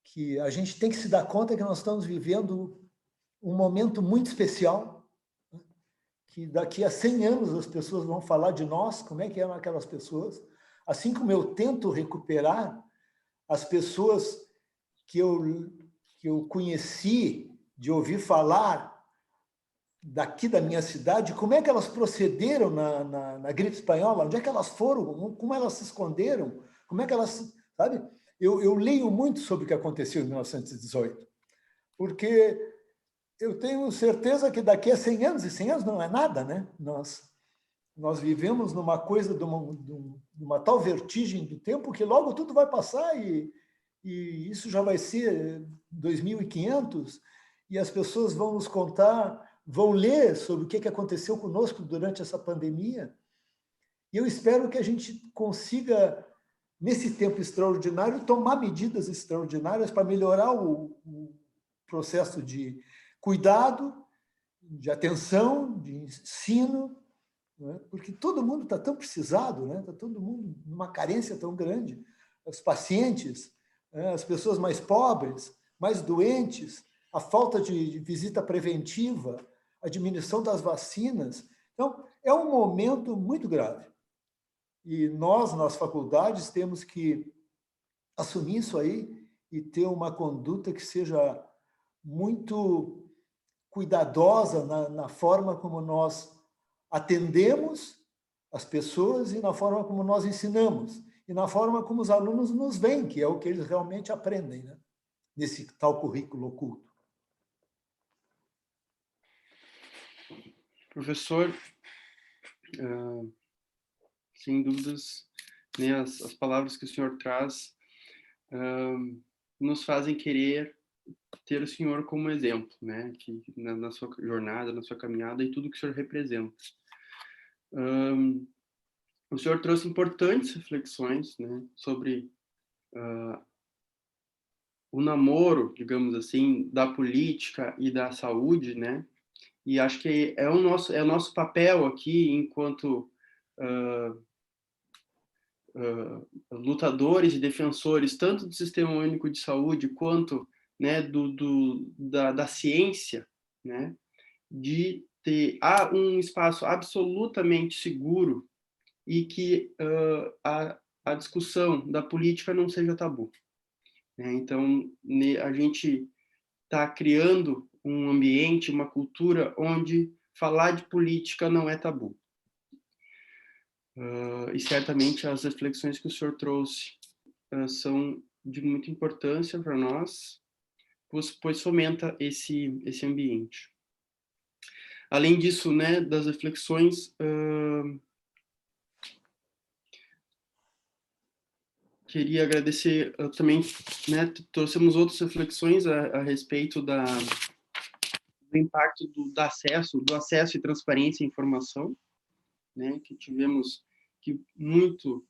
que a gente tem que se dar conta que nós estamos vivendo um momento muito especial, que daqui a 100 anos as pessoas vão falar de nós, como é que eram aquelas pessoas, assim como eu tento recuperar as pessoas que eu conheci, de ouvir falar daqui da minha cidade, como é que elas procederam na gripe espanhola, onde é que elas foram, como elas se esconderam, como é que elas, sabe? Eu leio muito sobre o que aconteceu em 1918, porque eu tenho certeza que daqui a 100 anos, e 100 anos não é nada, né? Nós vivemos numa coisa, de uma tal vertigem do tempo, que logo tudo vai passar e isso já vai ser 2500, e as pessoas vão nos contar, vão ler sobre o que aconteceu conosco durante essa pandemia. E eu espero que a gente consiga, nesse tempo extraordinário, tomar medidas extraordinárias para melhorar o processo de cuidado, de atenção, de ensino, né? Porque todo mundo está tão precisado, né? Está todo mundo numa carência tão grande. Os pacientes, as pessoas mais pobres, mais doentes, a falta de visita preventiva, a diminuição das vacinas. Então, é um momento muito grave. E nós, nas faculdades, temos que assumir isso aí e ter uma conduta que seja muito cuidadosa na forma como nós atendemos as pessoas e na forma como nós ensinamos e na forma como os alunos nos veem, que é o que eles realmente aprendem, né? Nesse tal currículo oculto. Professor, sem dúvidas, né, as palavras que o senhor traz nos fazem querer ter o senhor como exemplo, né, que na sua jornada, na sua caminhada e tudo que o senhor representa. O senhor trouxe importantes reflexões, né, sobre o namoro, digamos assim, da política e da saúde, né, e acho que é o nosso papel aqui enquanto lutadores e defensores tanto do Sistema Único de Saúde quanto né, da ciência, né, de ter um espaço absolutamente seguro e que a discussão da política não seja tabu, né? Então, a gente está criando um ambiente, uma cultura onde falar de política não é tabu. E certamente as reflexões que o senhor trouxe são de muita importância para nós, pois fomenta esse ambiente. Além disso, né, das reflexões, queria agradecer também, né, trouxemos outras reflexões a respeito do impacto do acesso e transparência à informação, né, que tivemos que muito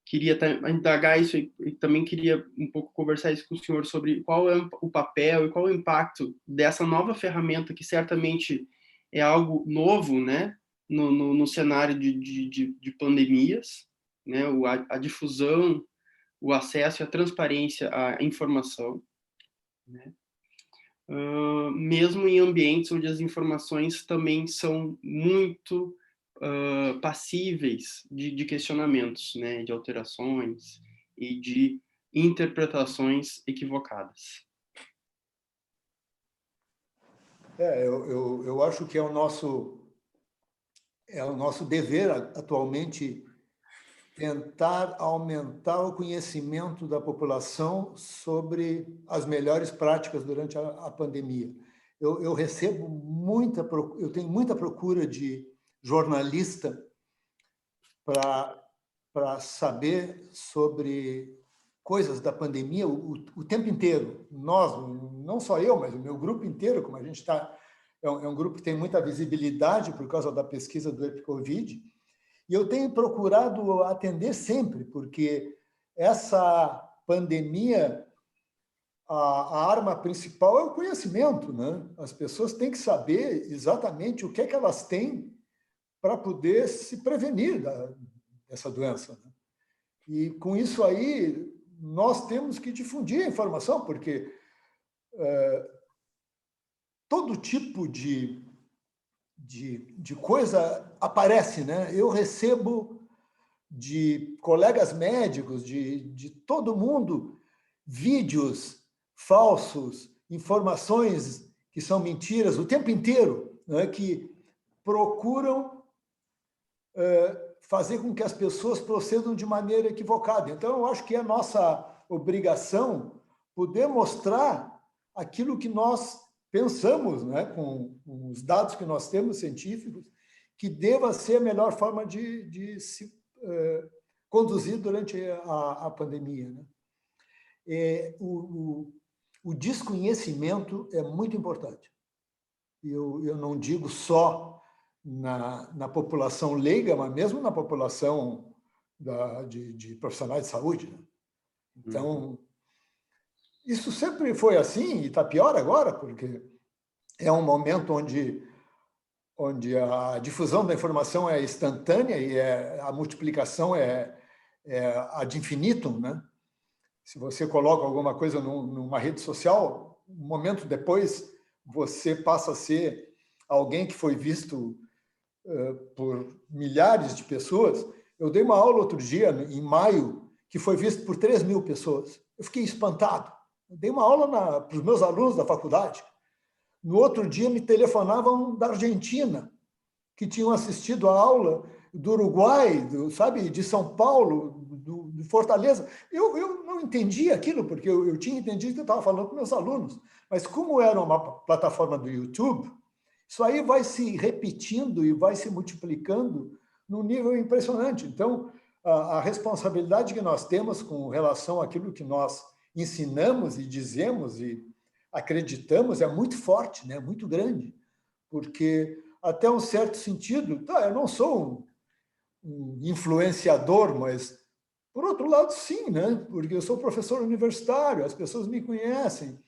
queria indagar isso e também queria um pouco conversar isso com o senhor sobre qual é o papel e qual é o impacto dessa nova ferramenta que certamente é algo novo, né, no cenário de pandemias, né, a difusão, o acesso e a transparência à informação, né? Mesmo em ambientes onde as informações também são muito passíveis de questionamentos, né, de alterações e de interpretações equivocadas. Eu acho que é o nosso dever atualmente tentar aumentar o conhecimento da população sobre as melhores práticas durante a pandemia. Eu tenho muita procura de jornalista para saber sobre coisas da pandemia o tempo inteiro. Nós, não só eu, mas o meu grupo inteiro, como a gente está, é um grupo que tem muita visibilidade por causa da pesquisa do EpiCovid, e eu tenho procurado atender sempre, porque essa pandemia, a arma principal é o conhecimento, né? As pessoas têm que saber exatamente o que é que elas têm para poder se prevenir dessa doença, né? E com isso aí, nós temos que difundir a informação, porque todo tipo de coisa aparece, né? Eu recebo de colegas médicos, de todo mundo, vídeos falsos, informações que são mentiras o tempo inteiro, né? Que procuram fazer com que as pessoas procedam de maneira equivocada. Então, eu acho que é nossa obrigação poder mostrar aquilo que nós pensamos, né, com os dados que nós temos científicos, que deva ser a melhor forma de se conduzir durante a pandemia, né? O desconhecimento é muito importante. Eu não digo só na população leiga, mas mesmo na população de profissionais de saúde, né? Então, isso sempre foi assim, e está pior agora, porque é um momento onde a difusão da informação é instantânea e a multiplicação é ad infinitum, né? Se você coloca alguma coisa numa rede social, um momento depois você passa a ser alguém que foi visto por milhares de pessoas. Eu dei uma aula outro dia, em maio, que foi visto por 3.000 pessoas. Eu fiquei espantado. Eu dei uma aula para os meus alunos da faculdade. No outro dia, me telefonavam da Argentina, que tinham assistido a aula do Uruguai, sabe, de São Paulo, de Fortaleza. Eu não entendi aquilo, porque eu tinha entendido que eu estava falando com meus alunos. Mas como era uma plataforma do YouTube, isso aí vai se repetindo e vai se multiplicando num nível impressionante. Então, a responsabilidade que nós temos com relação àquilo que nós ensinamos e dizemos e acreditamos é muito forte, né? Muito grande, porque até um certo sentido, eu não sou um influenciador, mas por outro lado sim, né? Porque eu sou professor universitário, as pessoas me conhecem,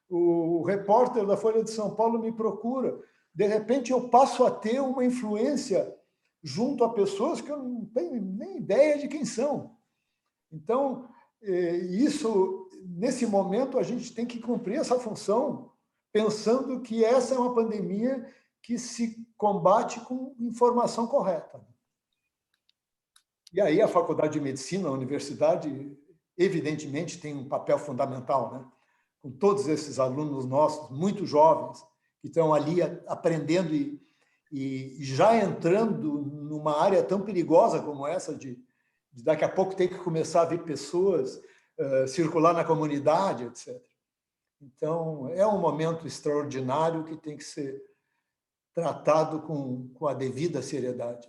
o repórter da Folha de São Paulo me procura, de repente eu passo a ter uma influência junto a pessoas que eu não tenho nem ideia de quem são. Então, Isso, nesse momento, a gente tem que cumprir essa função, pensando que essa é uma pandemia que se combate com informação correta. E aí a Faculdade de Medicina, a universidade, evidentemente, tem um papel fundamental, né? Com todos esses alunos nossos, muito jovens, que estão ali aprendendo e já entrando numa área tão perigosa como essa de daqui a pouco ter que começar a ver pessoas circular na comunidade, etc. Então, é um momento extraordinário que tem que ser tratado com a devida seriedade.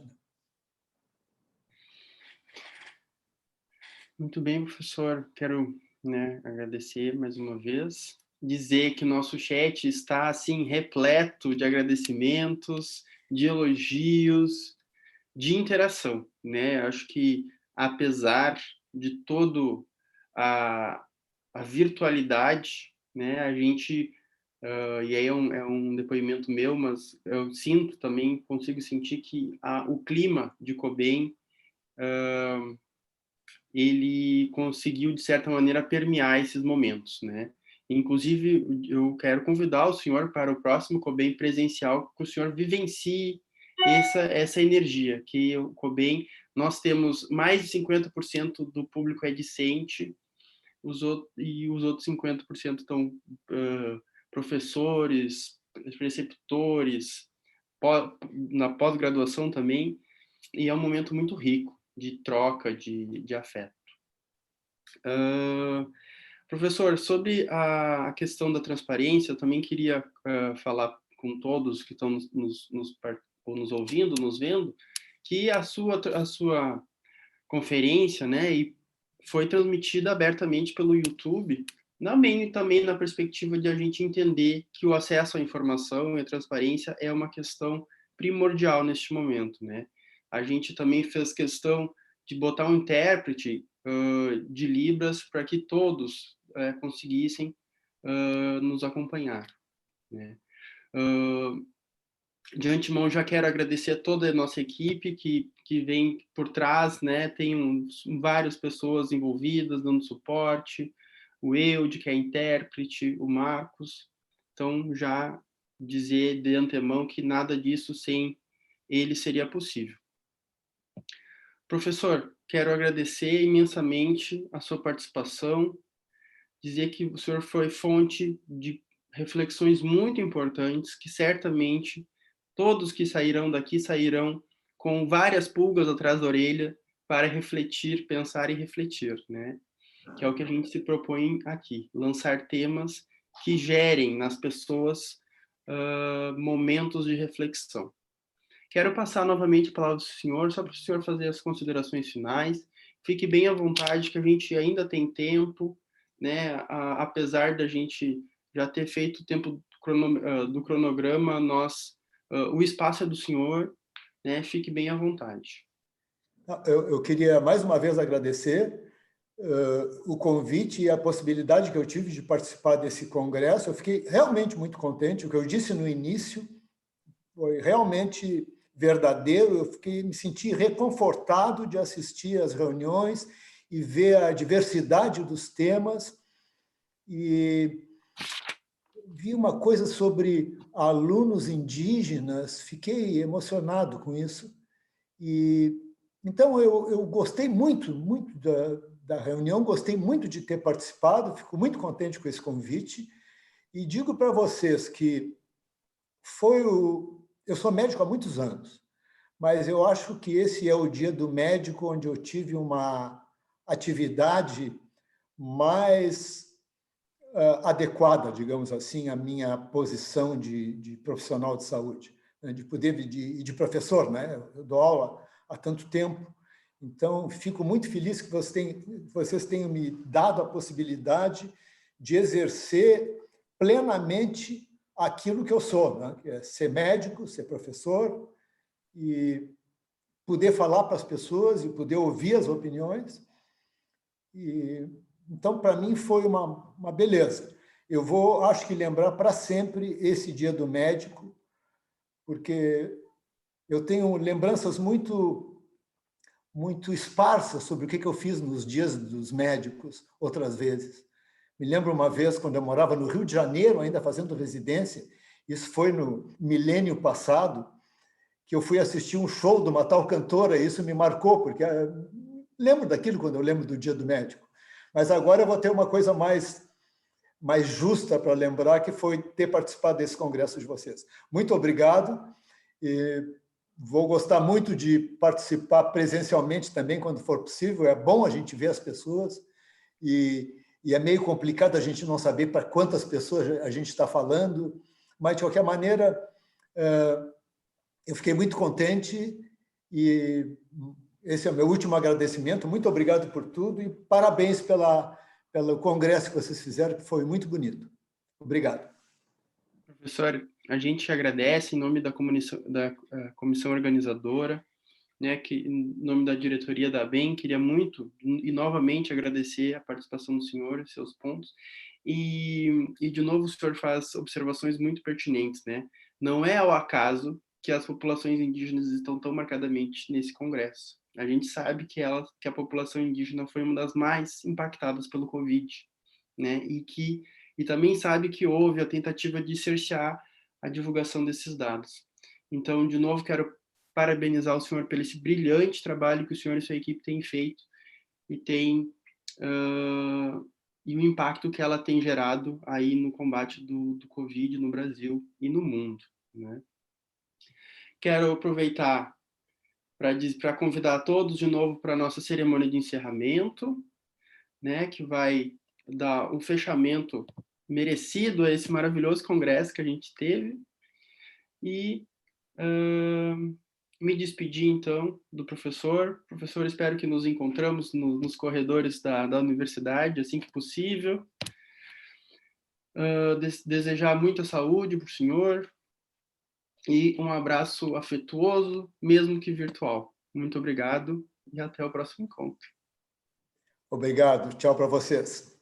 Muito bem, professor. Quero, né, agradecer mais uma vez. Dizer que o nosso chat está, assim, repleto de agradecimentos, de elogios, de interação, né? Acho que, apesar de todo a virtualidade, né, a gente, e aí é um depoimento meu, mas eu sinto também, consigo sentir que o clima de Cobain, ele conseguiu, de certa maneira, permear esses momentos, né? Inclusive, eu quero convidar o senhor para o próximo Cobain presencial, que o senhor vivencie essa energia, que o Cobain, nós temos mais de 50% do público é discente, e os outros 50% estão professores, preceptores, na pós-graduação também, e é um momento muito rico de troca, de afeto. Professor, sobre a questão da transparência, eu também queria falar com todos que estão nos ouvindo, nos vendo, que a sua conferência, né, e foi transmitida abertamente pelo YouTube, também na perspectiva de a gente entender que o acesso à informação e a transparência é uma questão primordial neste momento, né? A gente também fez questão de botar um intérprete de Libras para que todos conseguissem nos acompanhar, né? De antemão, já quero agradecer a toda a nossa equipe que vem por trás, né? Tem várias pessoas envolvidas, dando suporte, o Eude, que é intérprete, o Marcos. Então, já dizer de antemão que nada disso sem ele seria possível. Professor, quero agradecer imensamente a sua participação, dizer que o senhor foi fonte de reflexões muito importantes, que certamente todos que sairão daqui sairão com várias pulgas atrás da orelha para refletir, pensar e refletir, né? Que é o que a gente se propõe aqui, lançar temas que gerem nas pessoas momentos de reflexão. Quero passar novamente a palavra ao senhor, só para o senhor fazer as considerações finais. Fique bem à vontade, que a gente ainda tem tempo, né? Apesar da gente já ter feito o tempo do cronograma, o espaço é do senhor, né? Fique bem à vontade. Eu queria mais uma vez agradecer o convite e a possibilidade que eu tive de participar desse congresso. Eu fiquei realmente muito contente. O que eu disse no início foi realmente verdadeiro. Me senti reconfortado de assistir às reuniões e ver a diversidade dos temas. E vi uma coisa sobre alunos indígenas, fiquei emocionado com isso. E então eu gostei muito da reunião, gostei muito de ter participado, fico muito contente com esse convite e digo para vocês que eu sou médico há muitos anos, mas eu acho que esse é o dia do médico onde eu tive uma atividade mais adequada, digamos assim, à minha posição de profissional de saúde, né? de professor, né? Eu dou aula há tanto tempo, então fico muito feliz que vocês tenham me dado a possibilidade de exercer plenamente aquilo que eu sou, né? Que é ser médico, ser professor e poder falar para as pessoas e poder ouvir as opiniões. Então, para mim, foi uma beleza. Eu acho que lembrar para sempre esse dia do médico, porque eu tenho lembranças muito muito esparsa sobre o que eu fiz nos dias dos médicos, outras vezes. Me lembro uma vez, quando eu morava no Rio de Janeiro, ainda fazendo residência, isso foi no milênio passado, que eu fui assistir um show de uma tal cantora, e isso me marcou, porque lembro daquilo quando eu lembro do dia do médico. Mas agora eu vou ter uma coisa mais justa para lembrar, que foi ter participado desse congresso de vocês. Muito obrigado. E vou gostar muito de participar presencialmente também, quando for possível. É bom a gente ver as pessoas e é meio complicado a gente não saber para quantas pessoas a gente está falando, mas, de qualquer maneira, eu fiquei muito contente e esse é o meu último agradecimento. Muito obrigado por tudo e parabéns pelo congresso que vocês fizeram, que foi muito bonito. Obrigado. Professor, a gente agradece em nome da comissão organizadora, né, que em nome da diretoria da ABEM, queria muito e novamente agradecer a participação do senhor, seus pontos, e de novo o senhor faz observações muito pertinentes, né? Não é ao acaso que as populações indígenas estão tão marcadamente nesse congresso. A gente sabe que a população indígena foi uma das mais impactadas pelo Covid, né? E também sabe que houve a tentativa de cercear a divulgação desses dados. Então, de novo, quero parabenizar o senhor pelo esse brilhante trabalho que o senhor e sua equipe têm feito e o impacto que ela tem gerado aí no combate do Covid no Brasil e no mundo, né? Quero aproveitar para convidar todos de novo para a nossa cerimônia de encerramento, né, que vai dar um fechamento merecido a esse maravilhoso congresso que a gente teve. E me despedir, então, do professor. Professor, espero que nos encontramos nos corredores da universidade, assim que possível. Desejar muita saúde para o senhor e um abraço afetuoso, mesmo que virtual. Muito obrigado e até o próximo encontro. Obrigado. Tchau para vocês.